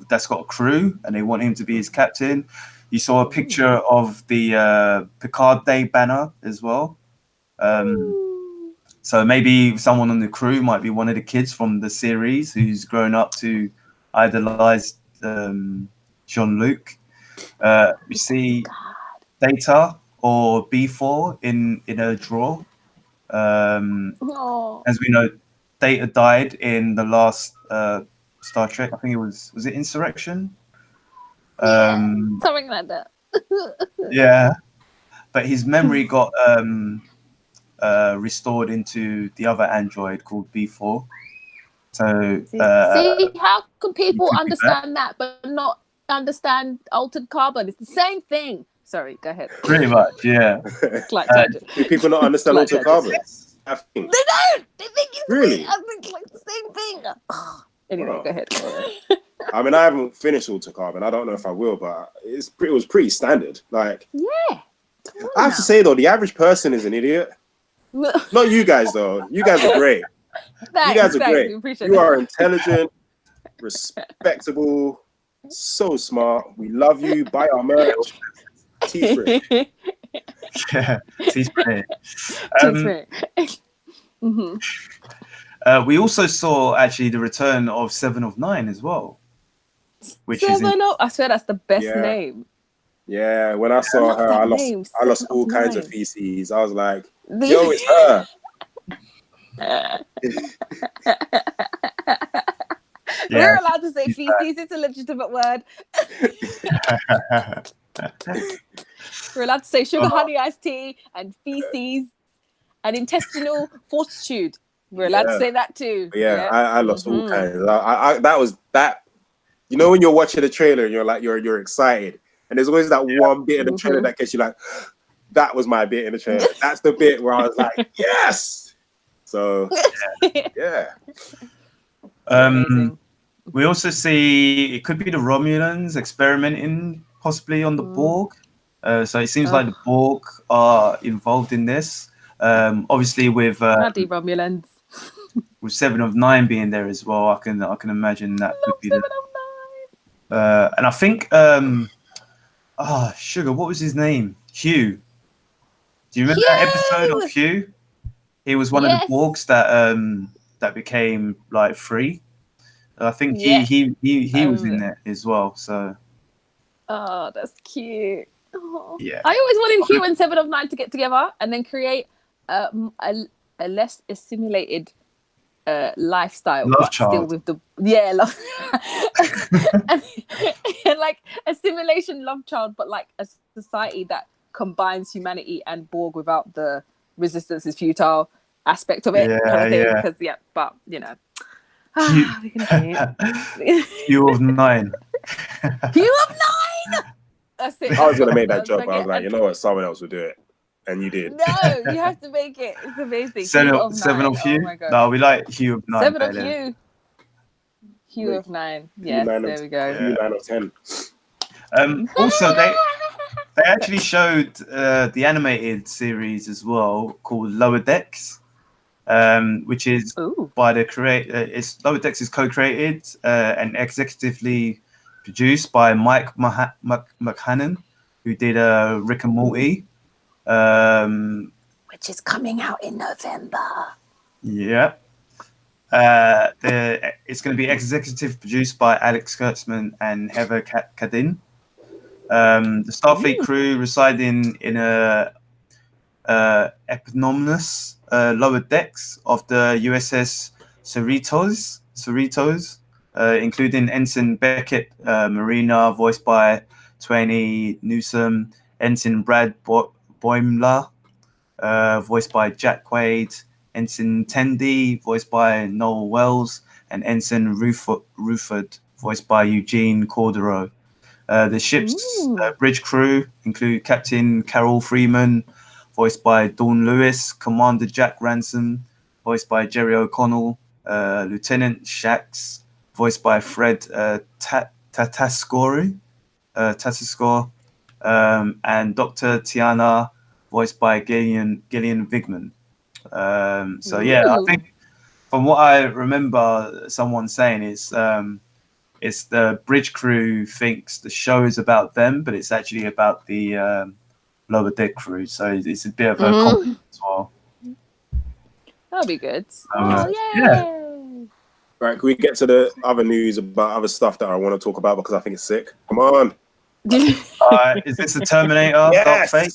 that's got a crew, and they want him to be his captain. You saw a picture of the Picard Day banner as well. So maybe someone on the crew might be one of the kids from the series who's grown up to idolize Jean-Luc. We see Data or B4 in a drawer. As we know, Data died in the last Star Trek. I think it was it Insurrection? Something like that. Yeah, but his memory got restored into the other android called B4. So see, how can people understand that but not understand altered carbon? It's the same thing. Sorry, go ahead. Pretty much, yeah. Do people not understand altered carbon? They don't. They think it's really. I think like the same thing. Anyway, go ahead. I mean, I haven't finished Altered Carbon. I don't know if I will, but it was pretty standard. Like, yeah. I have to say though, the average person is an idiot. Not you guys though. You guys are great. Thanks, you guys are great. You are intelligent, respectable, so smart. We love you. Buy our merch. T-free. Yeah, T-free. We also saw actually the return of 7 of 9 as well. Which I swear that's the best name. Yeah, when I saw her, I lost all kinds of feces. I was like, yo, it's her. We're allowed to say feces, it's a legitimate word. We're allowed to say sugar honey iced tea and feces and intestinal fortitude. We're allowed to say that too. Yeah, I lost all kinds. I that was that. You know when you're watching the trailer and you're like you're excited, and there's always that one bit in the trailer that gets you like, that was my bit in the trailer. That's the bit where I was like, yes. So yeah. We also see it could be the Romulans experimenting possibly on the Borg. So it seems like the Borg are involved in this. Obviously with bloody Romulans. With 7 of 9 being there as well, I can imagine that could be 7 of 9. And I think Sugar, what was his name? Hugh. Do you remember that episode of Hugh? He was one of the Borgs that became like free. I think he was in there as well. So that's cute. Oh. Yeah. I always wanted Hugh and 7 of 9 to get together and then create a less assimilated lifestyle, love but child. still with the love and like a simulation love child, but like a society that combines humanity and Borg without the resistance is futile aspect of it. Because but you know, we can see Hugh of 9. Hugh of 9. That's it. I was gonna make that joke. I was like, you know what, someone else would do it. And you did. No, you have to make it. It's amazing. 7 of Hugh? Oh my God. No, we like Hugh of 9. 7 of Hugh. Hugh of 9. Yes, there we go. Hugh 9 of 10. Also, they actually showed the animated series as well called Lower Decks, which is by the creator. Lower Decks is co-created and executively produced by Mike McHannon, who did Rick and Morty. Which is coming out in November. Yeah. It's going to be executive produced by Alex Kurtzman and Heather Kadin. The Starfleet crew residing in a eponymous lower decks of the USS Cerritos, including Ensign Beckett Marina, voiced by Twain Newsome, Ensign Brad Boimler, voiced by Jack Quaid, Ensign Tendi, voiced by Noel Wells, and Ensign Ruford, voiced by Eugene Cordero. The ship's bridge crew include Captain Carol Freeman, voiced by Dawn Lewis, Commander Jack Ransom, voiced by Jerry O'Connell, Lieutenant Shax, voiced by Fred Tatascore, and Dr. Tiana, voiced by Gillian Vigman. So yeah, I think from what I remember someone saying is it's the bridge crew thinks the show is about them, but it's actually about the lower deck crew. So it's a bit of a compliment as well. That'll be good. Yeah. Right, can we get to the other news about other stuff that I want to talk about because I think it's sick? Come on. Is this the Terminator? Yes. Dark Fate?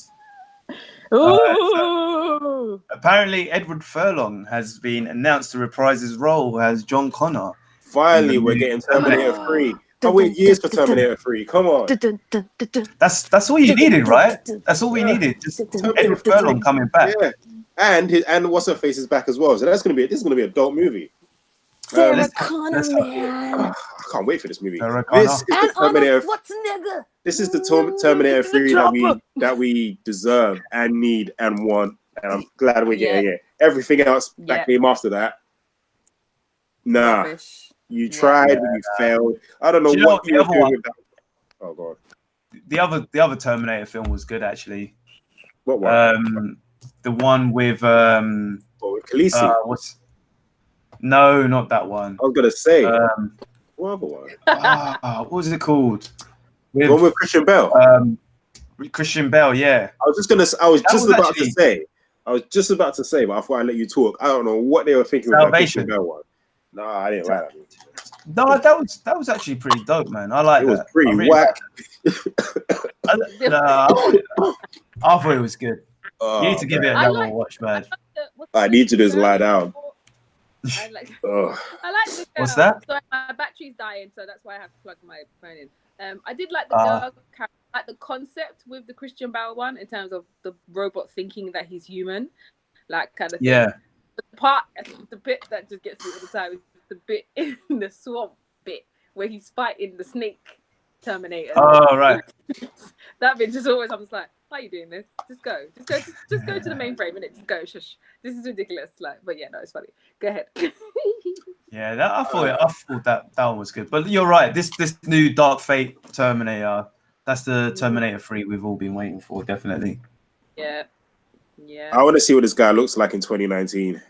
Ooh. Apparently, Edward Furlong has been announced to reprise his role as John Connor. Finally, we're getting Terminator 3. I waited years for Terminator 3. Come on. That's all you needed, right? That's all we needed. Just Edward Furlong coming back. Yeah. And what's her face is back as well. So this is gonna be a dope movie. Sarah Connor, man. I can't wait for this movie. This is the Terminator 3 that we deserve and need and want. And I'm glad we're getting it. Everything else that came after that, nah. Rubbish. You tried, but you failed. I don't know what you were doing with that. Oh god. The other Terminator film was good actually. What one? The one with with Khaleesi. No, not that one. I was gonna say what other one? What was it called? The one with Christian Bale. Christian Bale, yeah. I was just about to say, but I thought I'd let you talk. I don't know what they were thinking about Christian Bale one. No, I didn't like that movie. No, that was actually pretty dope, man. I like it. It was pretty whack. I thought it was good. You need to give it another watch, man. I need to just lie down. I like this girl. What's that? So my battery's dying, so that's why I have to plug my phone in. I did like the girl, like the concept with the Christian Bale one in terms of the robot thinking that he's human, like kind of thing. Yeah. The bit that just gets me all the time is the bit in the swamp bit where he's fighting the snake Terminator. Oh right. That bit just always, I'm just like, why are you doing this? Just go to the mainframe and just go. Shush. This is ridiculous. Like, but yeah, no, it's funny. Go ahead. Yeah, I thought that one was good. But you're right. This new Dark Fate Terminator, that's the Terminator 3 we've all been waiting for, definitely. Yeah. I want to see what this guy looks like in 2019.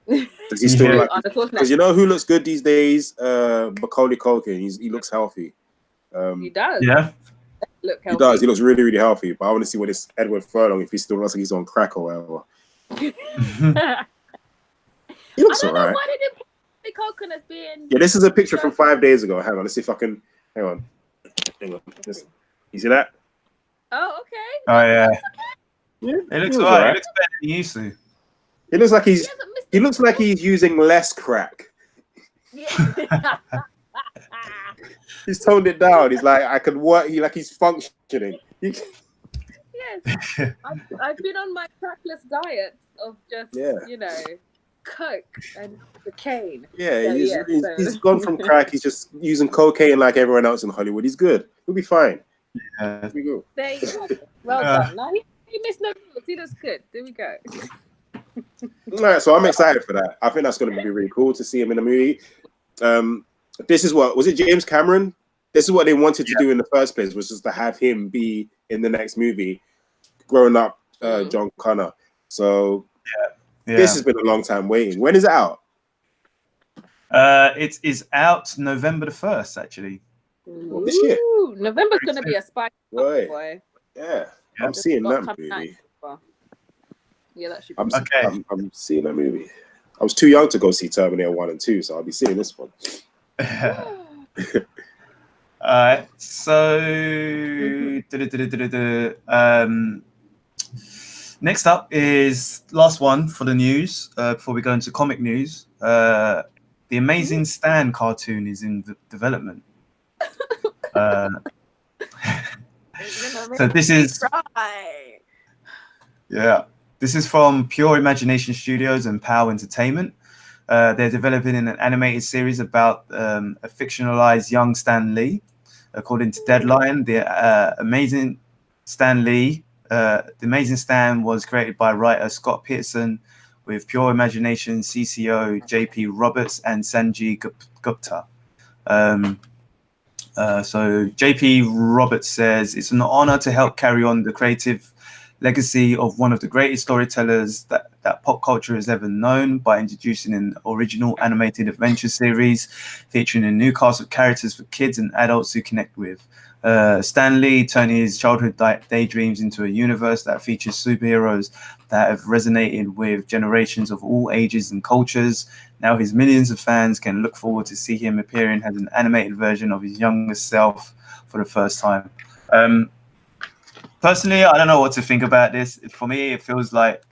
Does he still like? Because you know who looks good these days? Macaulay Culkin. He looks healthy. He does. Yeah. He does. He looks really, really healthy. But I want to see what this Edward Furlong, if he still looks like he's on crack or whatever. He looks alright. Why did they put Culkin as being? Yeah, this is a picture from 5 days ago. Hang on, let's see if I can. Hang on. You see that? Oh, okay. Oh yeah. Yeah, it looks alright. It looks better than he used to. He looks like he looks like he's using less crack. Yeah. He's toned it down. He's like, I can work. He's functioning. Yes. I've been on my crackless diet of just coke and cocaine. Yeah, he's gone from crack. He's just using cocaine like everyone else in Hollywood. He's good. He'll be fine. Yeah. There we go. There you go. Well done. No, he missed no rules. He does good. There we go. All right, so I'm excited for that. I think that's going to be really cool to see him in a movie. This is what was it, James Cameron? This is what they wanted to do in the first place, was just to have him be in the next movie, growing up John Connor. So this has been a long time waiting. When is it out? It is out November the 1st, actually. This year. November's going to be a spicy boy. Yeah, I'm seeing that movie. Yeah, that should be okay. I'm seeing that movie. I was too young to go see Terminator 1 and 2, so I'll be seeing this one. So next up is last one for the news before we go into comic news. The Amazing Stan cartoon is in development. So this is this is from Pure Imagination Studios and Power Entertainment. They're developing an animated series about a fictionalized young Stan Lee. According to Deadline, the Amazing Stan was created by writer Scott Peterson with Pure Imagination CCO JP Roberts and Sanjay Gupta. So JP Roberts says, it's an honor to help carry on the creative legacy of one of the greatest storytellers that pop culture has ever known by introducing an original animated adventure series featuring a new cast of characters for kids and adults to connect with. Stan Lee turning his childhood daydreams into a universe that features superheroes that have resonated with generations of all ages and cultures. Now his millions of fans can look forward to see him appearing as an animated version of his younger self for the first time. Personally, I don't know what to think about this. For me, it feels like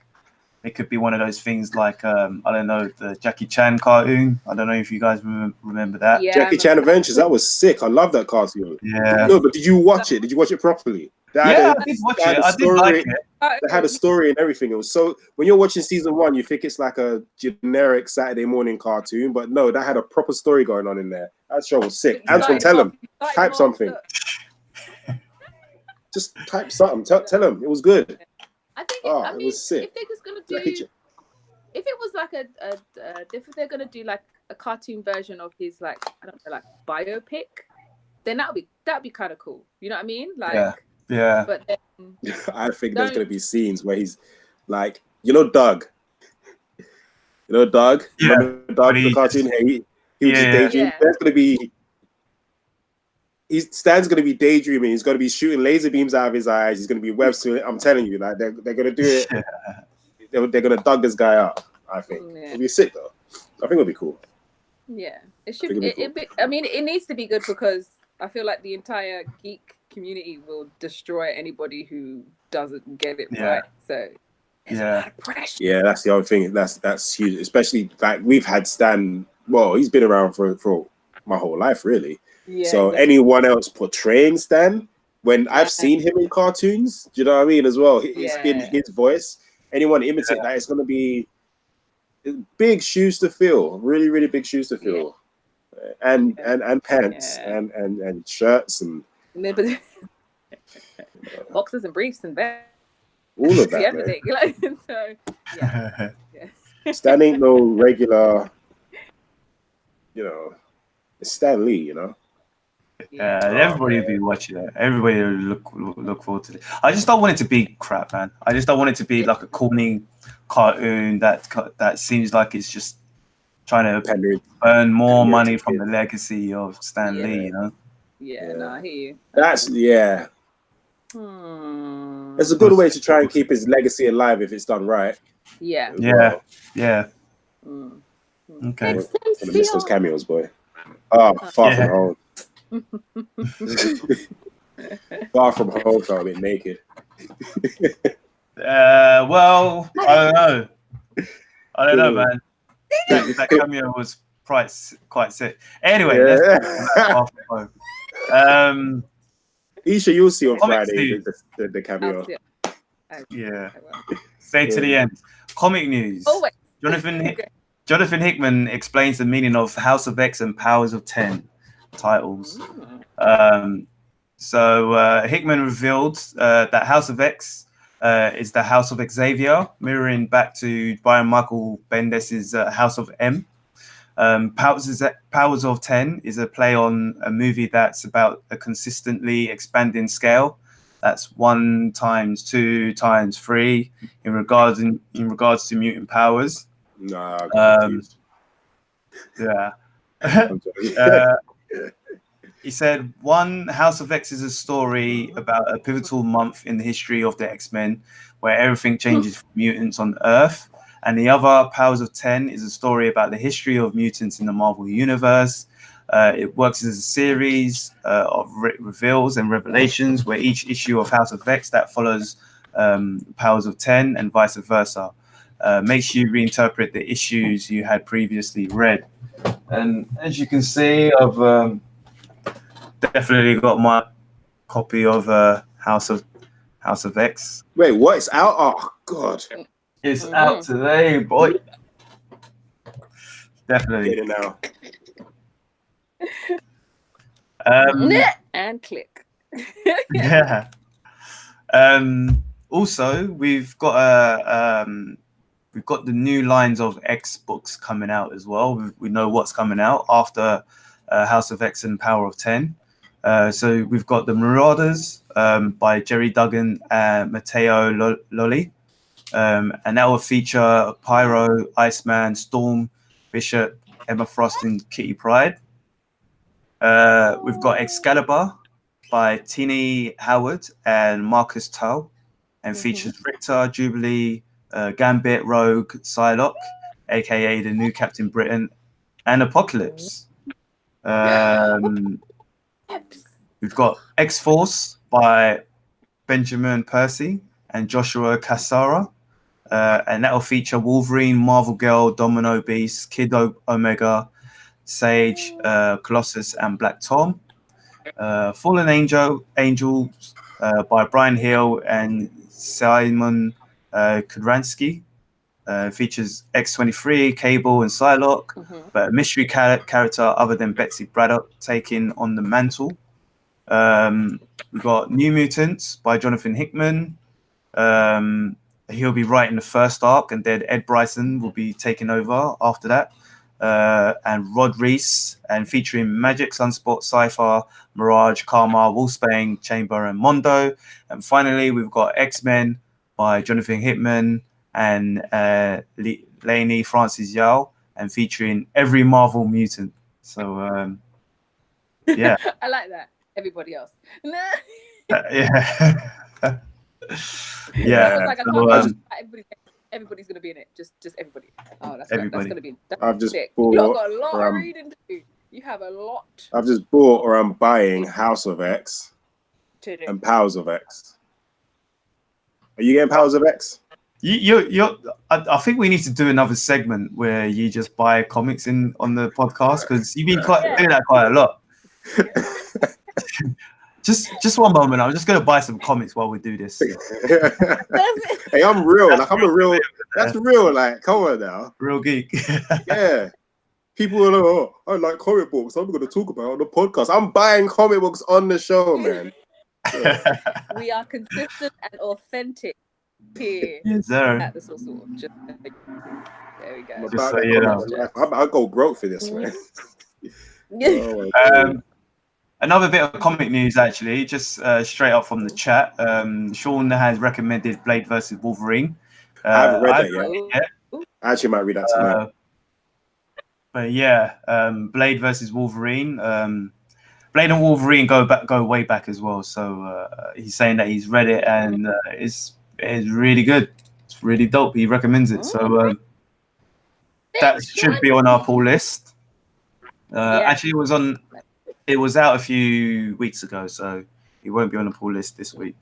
it could be one of those things like, I don't know, the Jackie Chan cartoon. I don't know if you guys remember that. Yeah, Jackie Chan Adventures, that was sick. I love that cartoon. Yeah. No, but did you watch it? Did you watch it properly? I did watch it. I did like it. They had a story and everything. It was so, when you're watching season 1, you think it's like a generic Saturday morning cartoon, but no, that had a proper story going on in there. That show was sick. Antoine, tell him. Type something. Just type something. Tell him it was good. I think it was sick. If they're just gonna do, if it was like if they're gonna do like a cartoon version of his, like, I don't know, like biopic, then that'd be kind of cool. You know what I mean? Like, yeah. But then, I think there's gonna be scenes where he's like, you know, Doug. Doug. Yeah. Remember Doug, the cartoon. He was just daydreaming. There's gonna be. Stan's going to be daydreaming. He's going to be shooting laser beams out of his eyes. He's going to be web swinging. I'm telling you, like they're going to do it. They're going to dug this guy up. I think it'll be sick though. I think it'll be cool. Yeah, it should. I mean, it needs to be good because I feel like the entire geek community will destroy anybody who doesn't get it right. So there's a lot of pressure. Yeah, that's the other thing. That's huge. Especially like we've had Stan. Well, he's been around for my whole life, really. Yeah, so anyone else portraying Stan, when I've seen him in cartoons, do you know what I mean, as well? It's been his voice. Anyone imitate that, it's going to be big shoes to fill. Really, really big shoes to fill. And pants and shirts and boxes and briefs and bags. All of that. Everything. Like, so, Stan ain't no regular, it's Stan Lee, Yeah, everybody will be watching it. Everybody will look forward to it. I just don't want it to be crap, man. I just don't want it to be like a corny cartoon that seems like it's just trying to earn more money from the legacy of Stan Lee, Yeah, no, I hear you. That's It's a good way to try and keep his legacy alive if it's done right. Yeah. Okay. I'm gonna miss those cameos, boy. Far from home. Far from home, so I'm naked. Well, I don't know, man. That cameo was quite sick. Anyway, let's Far From Home. Isha, you'll see on Friday the cameo. Yeah. Stay to the end. Comic news. Oh, wait. Jonathan Hickman explains the meaning of House of X and Powers of 10 titles. So Hickman revealed that House of X is the House of Xavier, mirroring back to Brian Michael Bendis's House of M. Powers of 10 is a play on a movie that's about a consistently expanding scale. That's 1 times 2 times 3 in regards to mutant powers. He said, one, House of X is a story about a pivotal month in the history of the X-Men where everything changes for mutants on Earth. And the other, Powers of 10, is a story about the history of mutants in the Marvel Universe. It works as a series of reveals and revelations where each issue of House of X that follows Powers of 10 and vice versa makes you reinterpret the issues you had previously read. And as you can see, I've definitely got my copy of House of X. Wait, what? It's out? Oh, God. It's out today, boy. Definitely. Get it now. And click. Yeah. Also, we've got we've got the new lines of X books coming out as well. We know what's coming out after House of X and Power of 10. So we've got the Marauders by Jerry Duggan and Matteo Lolli. And that will feature Pyro, Iceman, Storm, Bishop, Emma Frost, and Kitty Pryde. We've got Excalibur by Tini Howard and Marcus Tau, and features Richter, Jubilee, Gambit, Rogue, Psylocke, aka the new Captain Britain, and Apocalypse. We've got X-Force by Benjamin Percy and Joshua Cassara, and that will feature Wolverine, Marvel Girl, Domino Beast, Kid Omega, Sage, Colossus, and Black Tom. Fallen Angels by Brian Hill and Simon Kudransky. Features X-23, Cable, and Psylocke, but a mystery character other than Betsy Braddock taking on the mantle. We've got New Mutants by Jonathan Hickman. He'll be writing the first arc, and then Ed Bryson will be taking over after that. And Rod Reese, and featuring Magic, Sunspot, Cypher, Mirage, Karma, Wolfsbane, Chamber, and Mondo. And finally, we've got X-Men by Jonathan Hickman and Lainey Francis Yao, and featuring every Marvel mutant. So, yeah. I like that. Everybody else. Yeah. Yeah. Like, so, everybody's gonna be in it. Just everybody. Oh, that's gonna be. I've just sick. bought. You've got a lot of reading to do. You have a lot. I've just bought, or I'm buying House of X and Powers of X. Are you getting Powers of X? I think we need to do another segment where you just buy comics on the podcast, because you've been doing that quite a lot. Just one moment. I'm just gonna buy some comics while we do this. Hey, I'm real. Like, I'm a real. That's real. Like, come on now. Real geek. Yeah. People are like, oh, I like comic books. I'm gonna talk about it on the podcast. I'm buying comic books on the show, man. Yeah. We are consistent and authentic here. Yes, sir. At the source of just, there we go. Just so you know. I'll go broke for this, man. Another bit of comic news, actually, just straight up from the chat. Sean has recommended Blade versus Wolverine. I haven't read that yet. I actually might read that tonight. But yeah, Blade versus Wolverine. Blade and Wolverine go way back as well. So he's saying that he's read it, and it's really good. It's really dope. He recommends it. So that should be on our pull list. Actually, it was out a few weeks ago, so it won't be on the pull list this week.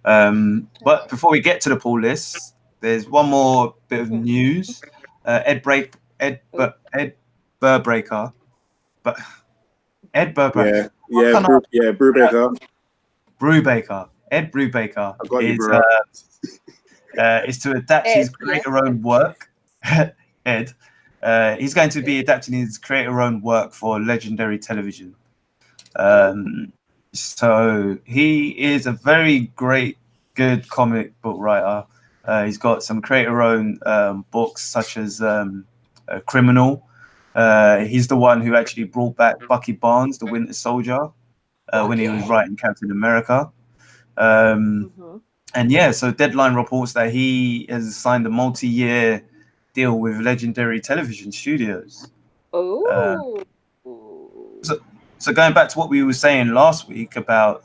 But before we get to the pull list, there's one more bit of news. Ed Brubaker. Brubaker. Ed Brubaker is to adapt his creator-owned work. Ed. He's going to be adapting his creator-owned work for Legendary Television. So he is a very good comic book writer. He's got some creator-owned books, such as Criminal. He's the one who actually brought back Bucky Barnes, the Winter Soldier, when he was writing Captain America. And yeah, so Deadline reports that he has signed a multi-year deal with Legendary Television Studios. So going back to what we were saying last week about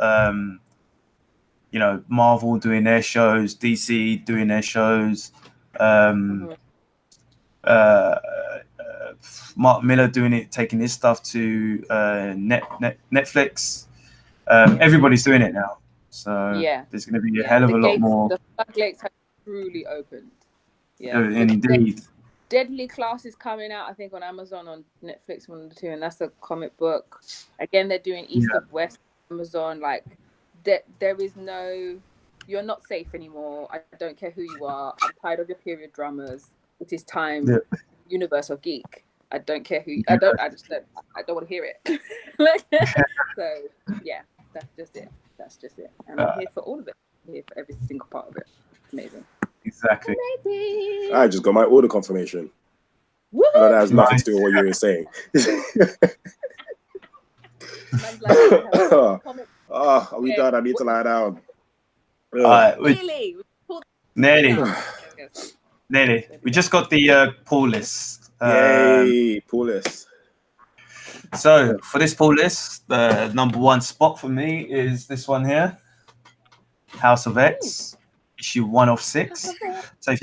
Marvel doing their shows, DC doing their shows, Mark Miller taking his stuff to Netflix. Everybody's doing it now. So there's going to be a hell of a lot more. The floodgates have truly opened. Yeah, indeed. Deadly Class is coming out, I think, on Amazon, on Netflix, one of the two, and that's a comic book. Again, they're doing East of West, Amazon. Like, there is no, you're not safe anymore. I don't care who you are. I'm tired of your period dramas. It is time. Yeah. Universe of Geek. I don't care who. I don't want to hear it. So yeah, that's just it. And I'm here for all of it. I'm here for every single part of it. Amazing. Exactly. I just got my order confirmation. I know that has nothing to do with what you were saying. Are we done? I need to lie down. Nearly. We just got the pull list. Yay, pull list. So for this pull list, the number one spot for me is this one here, House of X, issue 1 of 6. So if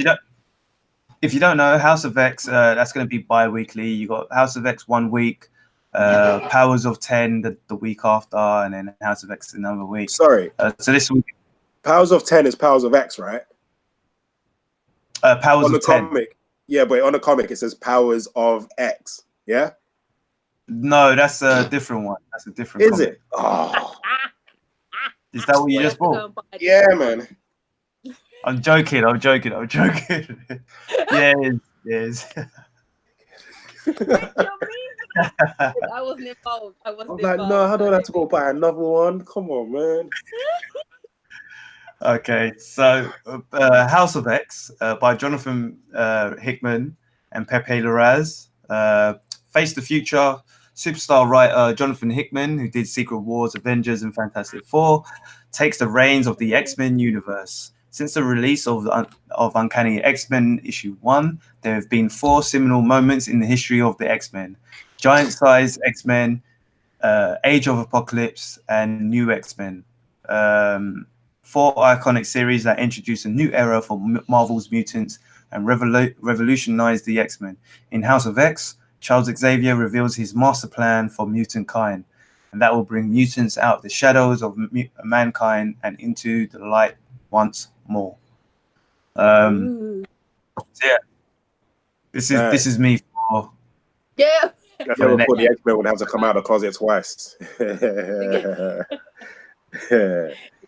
you don't know, House of X, that's going to be bi-weekly. You got House of X 1 week, Powers of 10 the week after, and then House of X another week. Sorry. So this week, Powers of 10 is Powers of X, right? Powers on of the 10. Comic. Yeah, but on the comic it says Powers of X. Yeah. No, that's a different one. That's a different. Is comic. it? Oh. Is that what you just bought? Yeah, man. I'm joking. Yeah, it is. I wasn't involved. I'm like, no, I don't have to go buy another one. Come on, man. Okay, so House of X by Jonathan Hickman and Pepe Larraz. Face the Future, superstar writer Jonathan Hickman, who did Secret Wars, Avengers, and Fantastic Four, takes the reins of the X-Men universe. Since the release of Uncanny X-Men issue 1, there have been 4 seminal moments in the history of the X-Men: Giant-Size X-Men, Age of Apocalypse, and New X-Men. 4 iconic series that introduce a new era for Marvel's mutants and revolutionized the X-Men. In House of X, Charles Xavier reveals his master plan for mutant kind, and that will bring mutants out of the shadows of mankind and into the light once more. So yeah, this is me for yeah. I never thought the X-Men would have to come out of the closet twice.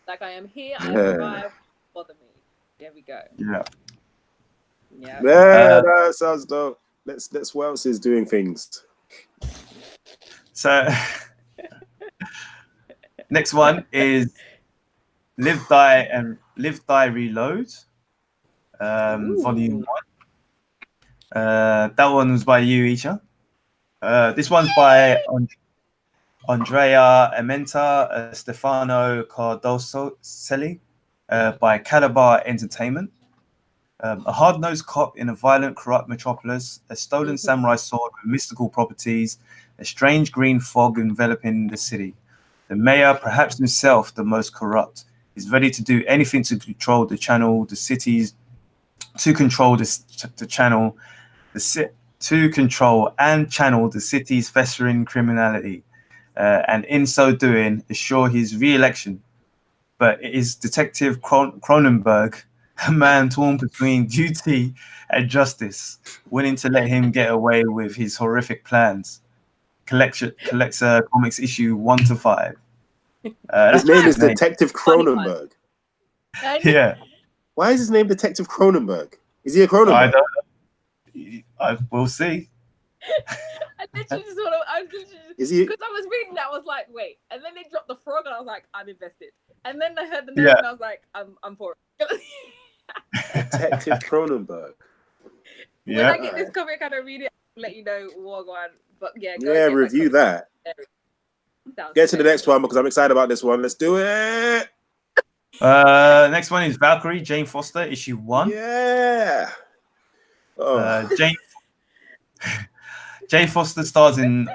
Like, I am here, I survive, bother me. There we go. Yeah. Yeah, that sounds dope. Let's what else is doing things. So next one is Live, Die, Reload, volume 1. That one was by you, Isha. This one's by Andrea Armenta, Stefano Cardoselli, by Calabar Entertainment. A hard-nosed cop in a violent, corrupt metropolis, a stolen samurai sword with mystical properties, a strange green fog enveloping the city. The mayor, perhaps himself the most corrupt, is ready to do anything to control the channel, the cities, to control the channel, to control and channel the city's festering criminality, and in so doing, assure his re-election. But it is Detective Cronenberg, a man torn between duty and justice, willing to let him get away with his horrific plans. Collects comics issue 1 to 5. His name is Detective Cronenberg. Yeah. Why is his name Detective Cronenberg? Is he a Cronenberg? I don't know. We'll see. I literally just want to. Is he? Because I was reading that, I was like, wait, and then they dropped the frog, and I was like, I'm invested. And then I heard the name, and I was like, I'm for it. Detective Cronenberg. When I get this comic, I don't read it. I'll let you know what going on. But yeah, review that. Get to the next one because I'm excited about this one. Let's do it. Next one is Valkyrie, Jane Foster, issue 1. Yeah. Jane Foster stars in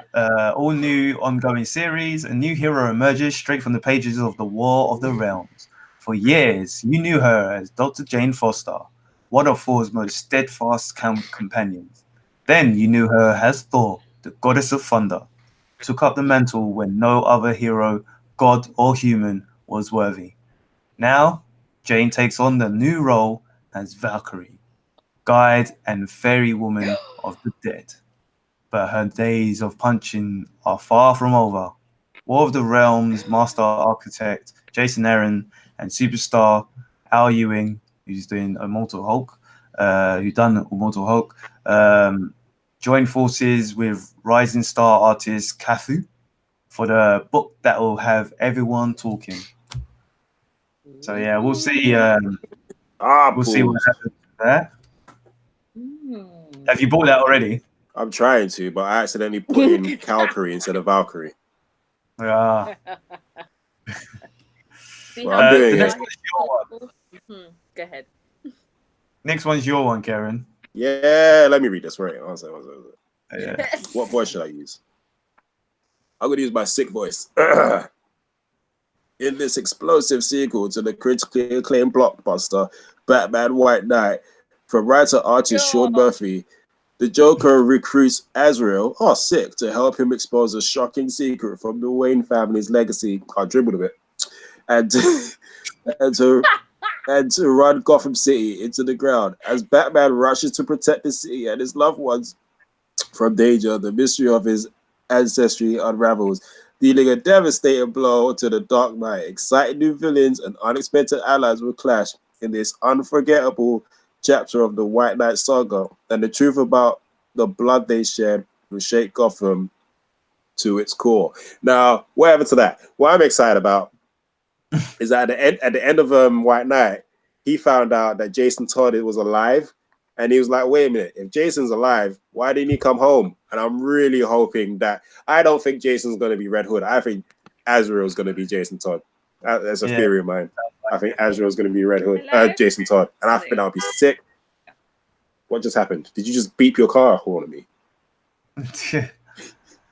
all new ongoing series. A new hero emerges straight from the pages of the War of the Realms. For years, you knew her as Dr. Jane Foster, one of Thor's most steadfast companions. Then you knew her as Thor, the goddess of thunder, took up the mantle when no other hero, god or human, was worthy. Now, Jane takes on the new role as Valkyrie, guide and fairy woman of the dead. But her days of punching are far from over. War of the Realms master architect Jason Aaron and superstar Al Ewing, who's doing Immortal Hulk, join forces with rising star artist Kathu for the book that will have everyone talking. So yeah, we'll see We'll see what happens there. Have you bought that already? I'm trying to, but I accidentally put in Calgary instead of Valkyrie. Yeah. Well, I'm doing the it. next one is your one. Go ahead. Next one's your one, Karen. Yeah, let me read this. Right. One second. Yeah. What voice should I use? I'm going to use my sick voice. In this explosive sequel to the critically acclaimed blockbuster Batman White Knight, from writer-artist Sean Murphy, the Joker recruits Azrael, sick, to help him expose a shocking secret from the Wayne family's legacy. I dribbled a bit. And to run Gotham City into the ground. As Batman rushes to protect the city and his loved ones from danger, the mystery of his ancestry unravels, dealing a devastating blow to the Dark Knight. Exciting new villains and unexpected allies will clash in this unforgettable chapter of the White Knight saga, and the truth about the blood they shed will shake Gotham to its core. Now, whatever to that, what I'm excited about is that at the end of White Knight, he found out that Jason Todd was alive, and he was like, wait a minute, if Jason's alive, why didn't he come home? And I'm really hoping that, I don't think Jason's going to be Red Hood. I think Azrael's going to be Jason Todd. That's a theory of mine. I think Azrael's going to be Red Hood, Jason Todd. And I think that would be sick. What just happened? Did you just beep your car horn at me?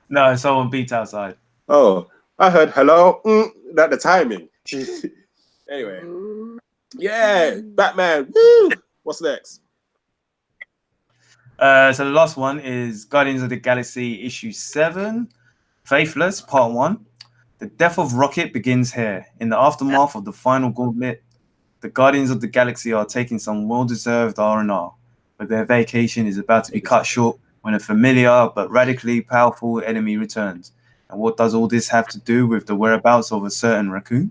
No, someone beat outside. Oh, I heard hello. Not the timing. Anyway. Yeah, Batman. Woo! What's next? So the last one is Guardians of the Galaxy issue 7, Faithless, part 1. The death of Rocket begins here. In the aftermath of the final gauntlet, the Guardians of the Galaxy are taking some well-deserved R&R, but their vacation is about to be cut short when a familiar but radically powerful enemy returns. And what does all this have to do with the whereabouts of a certain raccoon?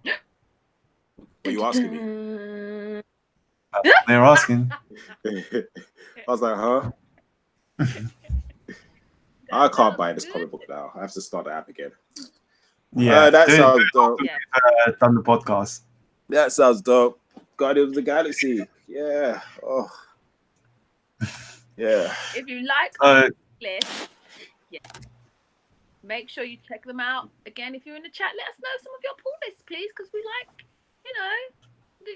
What are you asking me? They're asking. I was like, huh? I can't buy this comic book now. I have to start the app again. Yeah, that sounds dope. Done the podcast. That sounds dope. Guardians of the Galaxy. Yeah. Oh. Yeah. If you like list, make sure you check them out. Again, if you're in the chat, let us know some of your pull lists, please, because we like,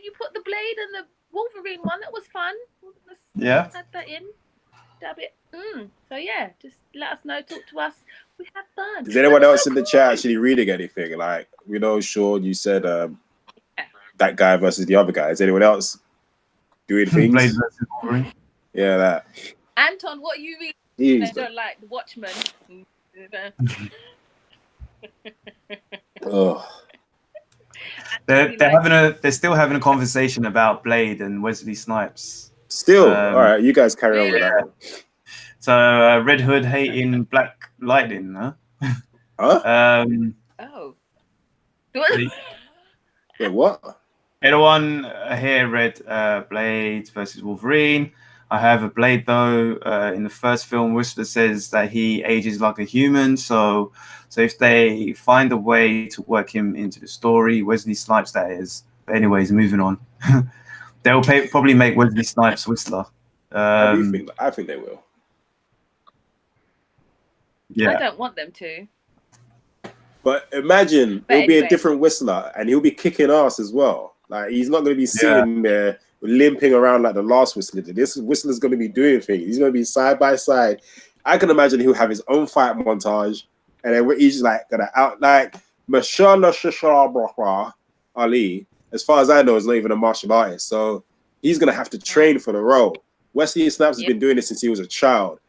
you put the Blade and the Wolverine one. That was fun. Let's add that in. Dab it. So yeah, just let us know. Talk to us. We have fun. Is anyone else in the chat actually reading anything? Like, Sean, you said that guy versus the other guy. Is anyone else doing things? Blade versus Wolverine. Yeah, that. Anton, what you read? I don't like the Watchmen. Oh. They're still having a conversation about Blade and Wesley Snipes. Still, all right. You guys carry on with that one. So Red Hood hating Black Lightning, huh? Huh? Wait, what? Everyone here read Blade versus Wolverine. I have a Blade though. In the first film, Whistler says that he ages like a human. So if they find a way to work him into the story, Wesley Snipes that is. But anyways, moving on. They'll probably make Wesley Snipes Whistler. I think they will. Yeah. I don't want them to. But imagine it'll be a different Whistler, and he'll be kicking ass as well. Like, he's not going to be sitting there limping around like the last Whistler did. This Whistler's going to be doing things. He's going to be side by side. I can imagine he'll have his own fight montage, and then he's like going to out like Mashallah Ali. As far as I know, is not even a martial artist, so he's going to have to train for the role. Wesley Snipes has been doing this since he was a child,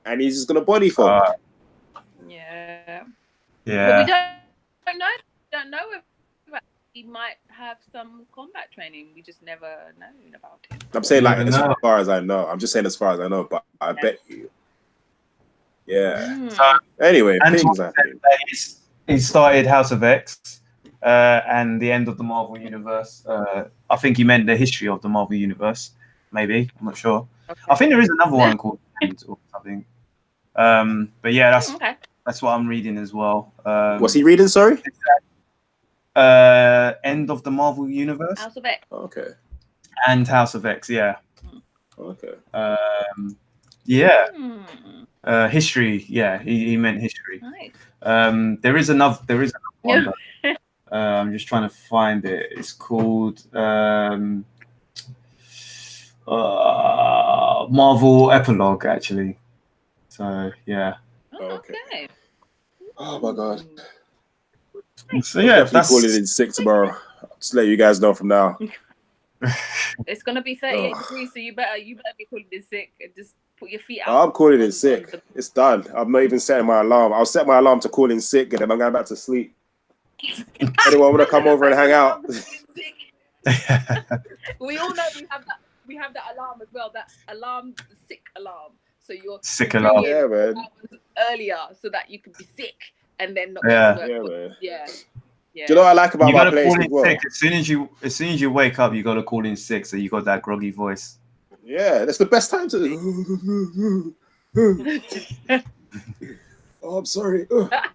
and he's just going to body folk. Yeah. Yeah. But we don't know. We don't know if he might have some combat training. We just never known about him. I'm saying like as far as I know. I'm just saying as far as I know, but I bet you. Yeah. So anyway, he started House of X and the end of the Marvel Universe. I think he meant the history of the Marvel Universe. Maybe, I'm not sure. Okay. I think there is another one called End or something. But yeah, that's what I'm reading as well. What's he reading? Sorry. end of the Marvel universe. House of X. Okay. And House of X, yeah. Okay. Yeah. History, yeah. He meant history. Nice. There is another one. But, I'm just trying to find it. It's called Marvel Epilogue, actually. So yeah. Okay. Oh my god. So yeah, that's call it in 6 tomorrow. Just let you guys know from now. It's gonna be 38 degrees, so you better be calling in sick and just put your feet out. I'm calling in sick. It's done. I'm not even setting my alarm. I'll set my alarm to call in sick, and then I'm going back to sleep. Anyone want to come over and hang out? We all know we have that alarm as well. That alarm, the sick alarm. So you're sick alarm. Yeah, man. Earlier, so that you can be sick and then not. Yeah, man. Yeah. Do you know what I like about my place as well? Sick. As soon as you wake up, you gotta call in sick, so you got that groggy voice. Yeah, that's the best time to. Oh, I'm sorry. But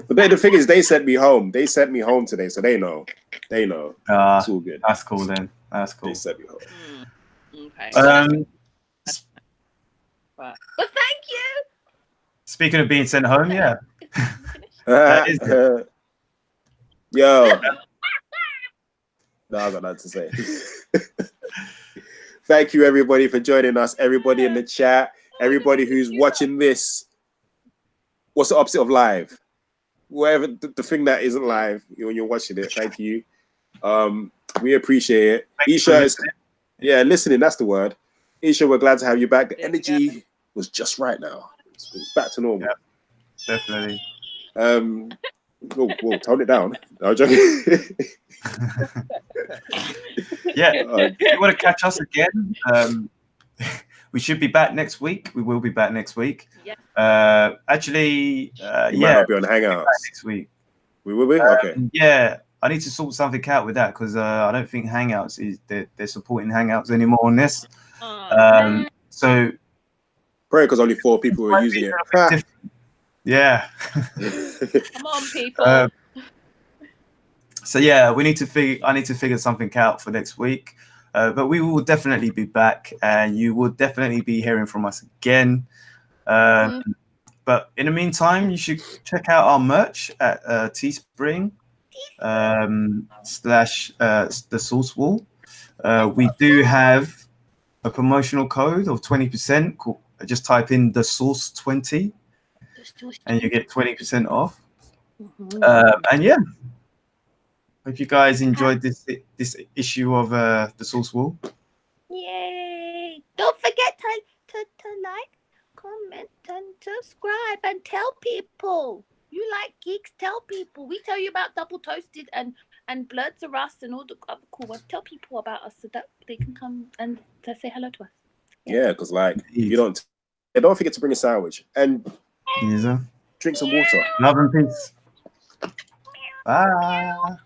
then the thing is, they sent me home. They sent me home today, so they know. They know. It's all good. That's cool then. That's cool. They sent me home. Okay. But thank you. Speaking of being sent home, yeah. Yo. No, I got nothing to say. Thank you, everybody, for joining us. Everybody in the chat. Everybody who's watching this. What's the opposite of live? Whatever the thing that isn't live when you're watching it. Thank you. We appreciate it. Isha is, listening. That's the word. Isha, we're glad to have you back. The energy was just right now. It's back to normal. Yeah, definitely. Whoa, tone it down. No, I'm joking. Yeah, if you want to catch us again, we should be back next week. We will be back next week. Yeah. Actually, you might not be on Hangouts next week. We will be. Okay. Yeah, I need to sort something out with that because I don't think Hangouts is they're supporting Hangouts anymore on this. So probably because only 4 people are using it. Yeah. Come on, people. So yeah, I need to figure something out for next week. But we will definitely be back, and you will definitely be hearing from us again. But in the meantime, you should check out our merch at Teespring / the Source Wall. We do have a promotional code of 20%. Just type in the Source 20, and you get 20% off. And yeah. Hope you guys enjoyed this issue of the Source Wall. Yay! Don't forget to like, comment, and subscribe, and tell people. You like geeks, tell people. We tell you about Double Toasted and Bloods of Us and all the other cool ones. Tell people about us so that they can come and say hello to us. Yeah, because like you don't forget to bring a sandwich and drink some water. Love and peace. Bye.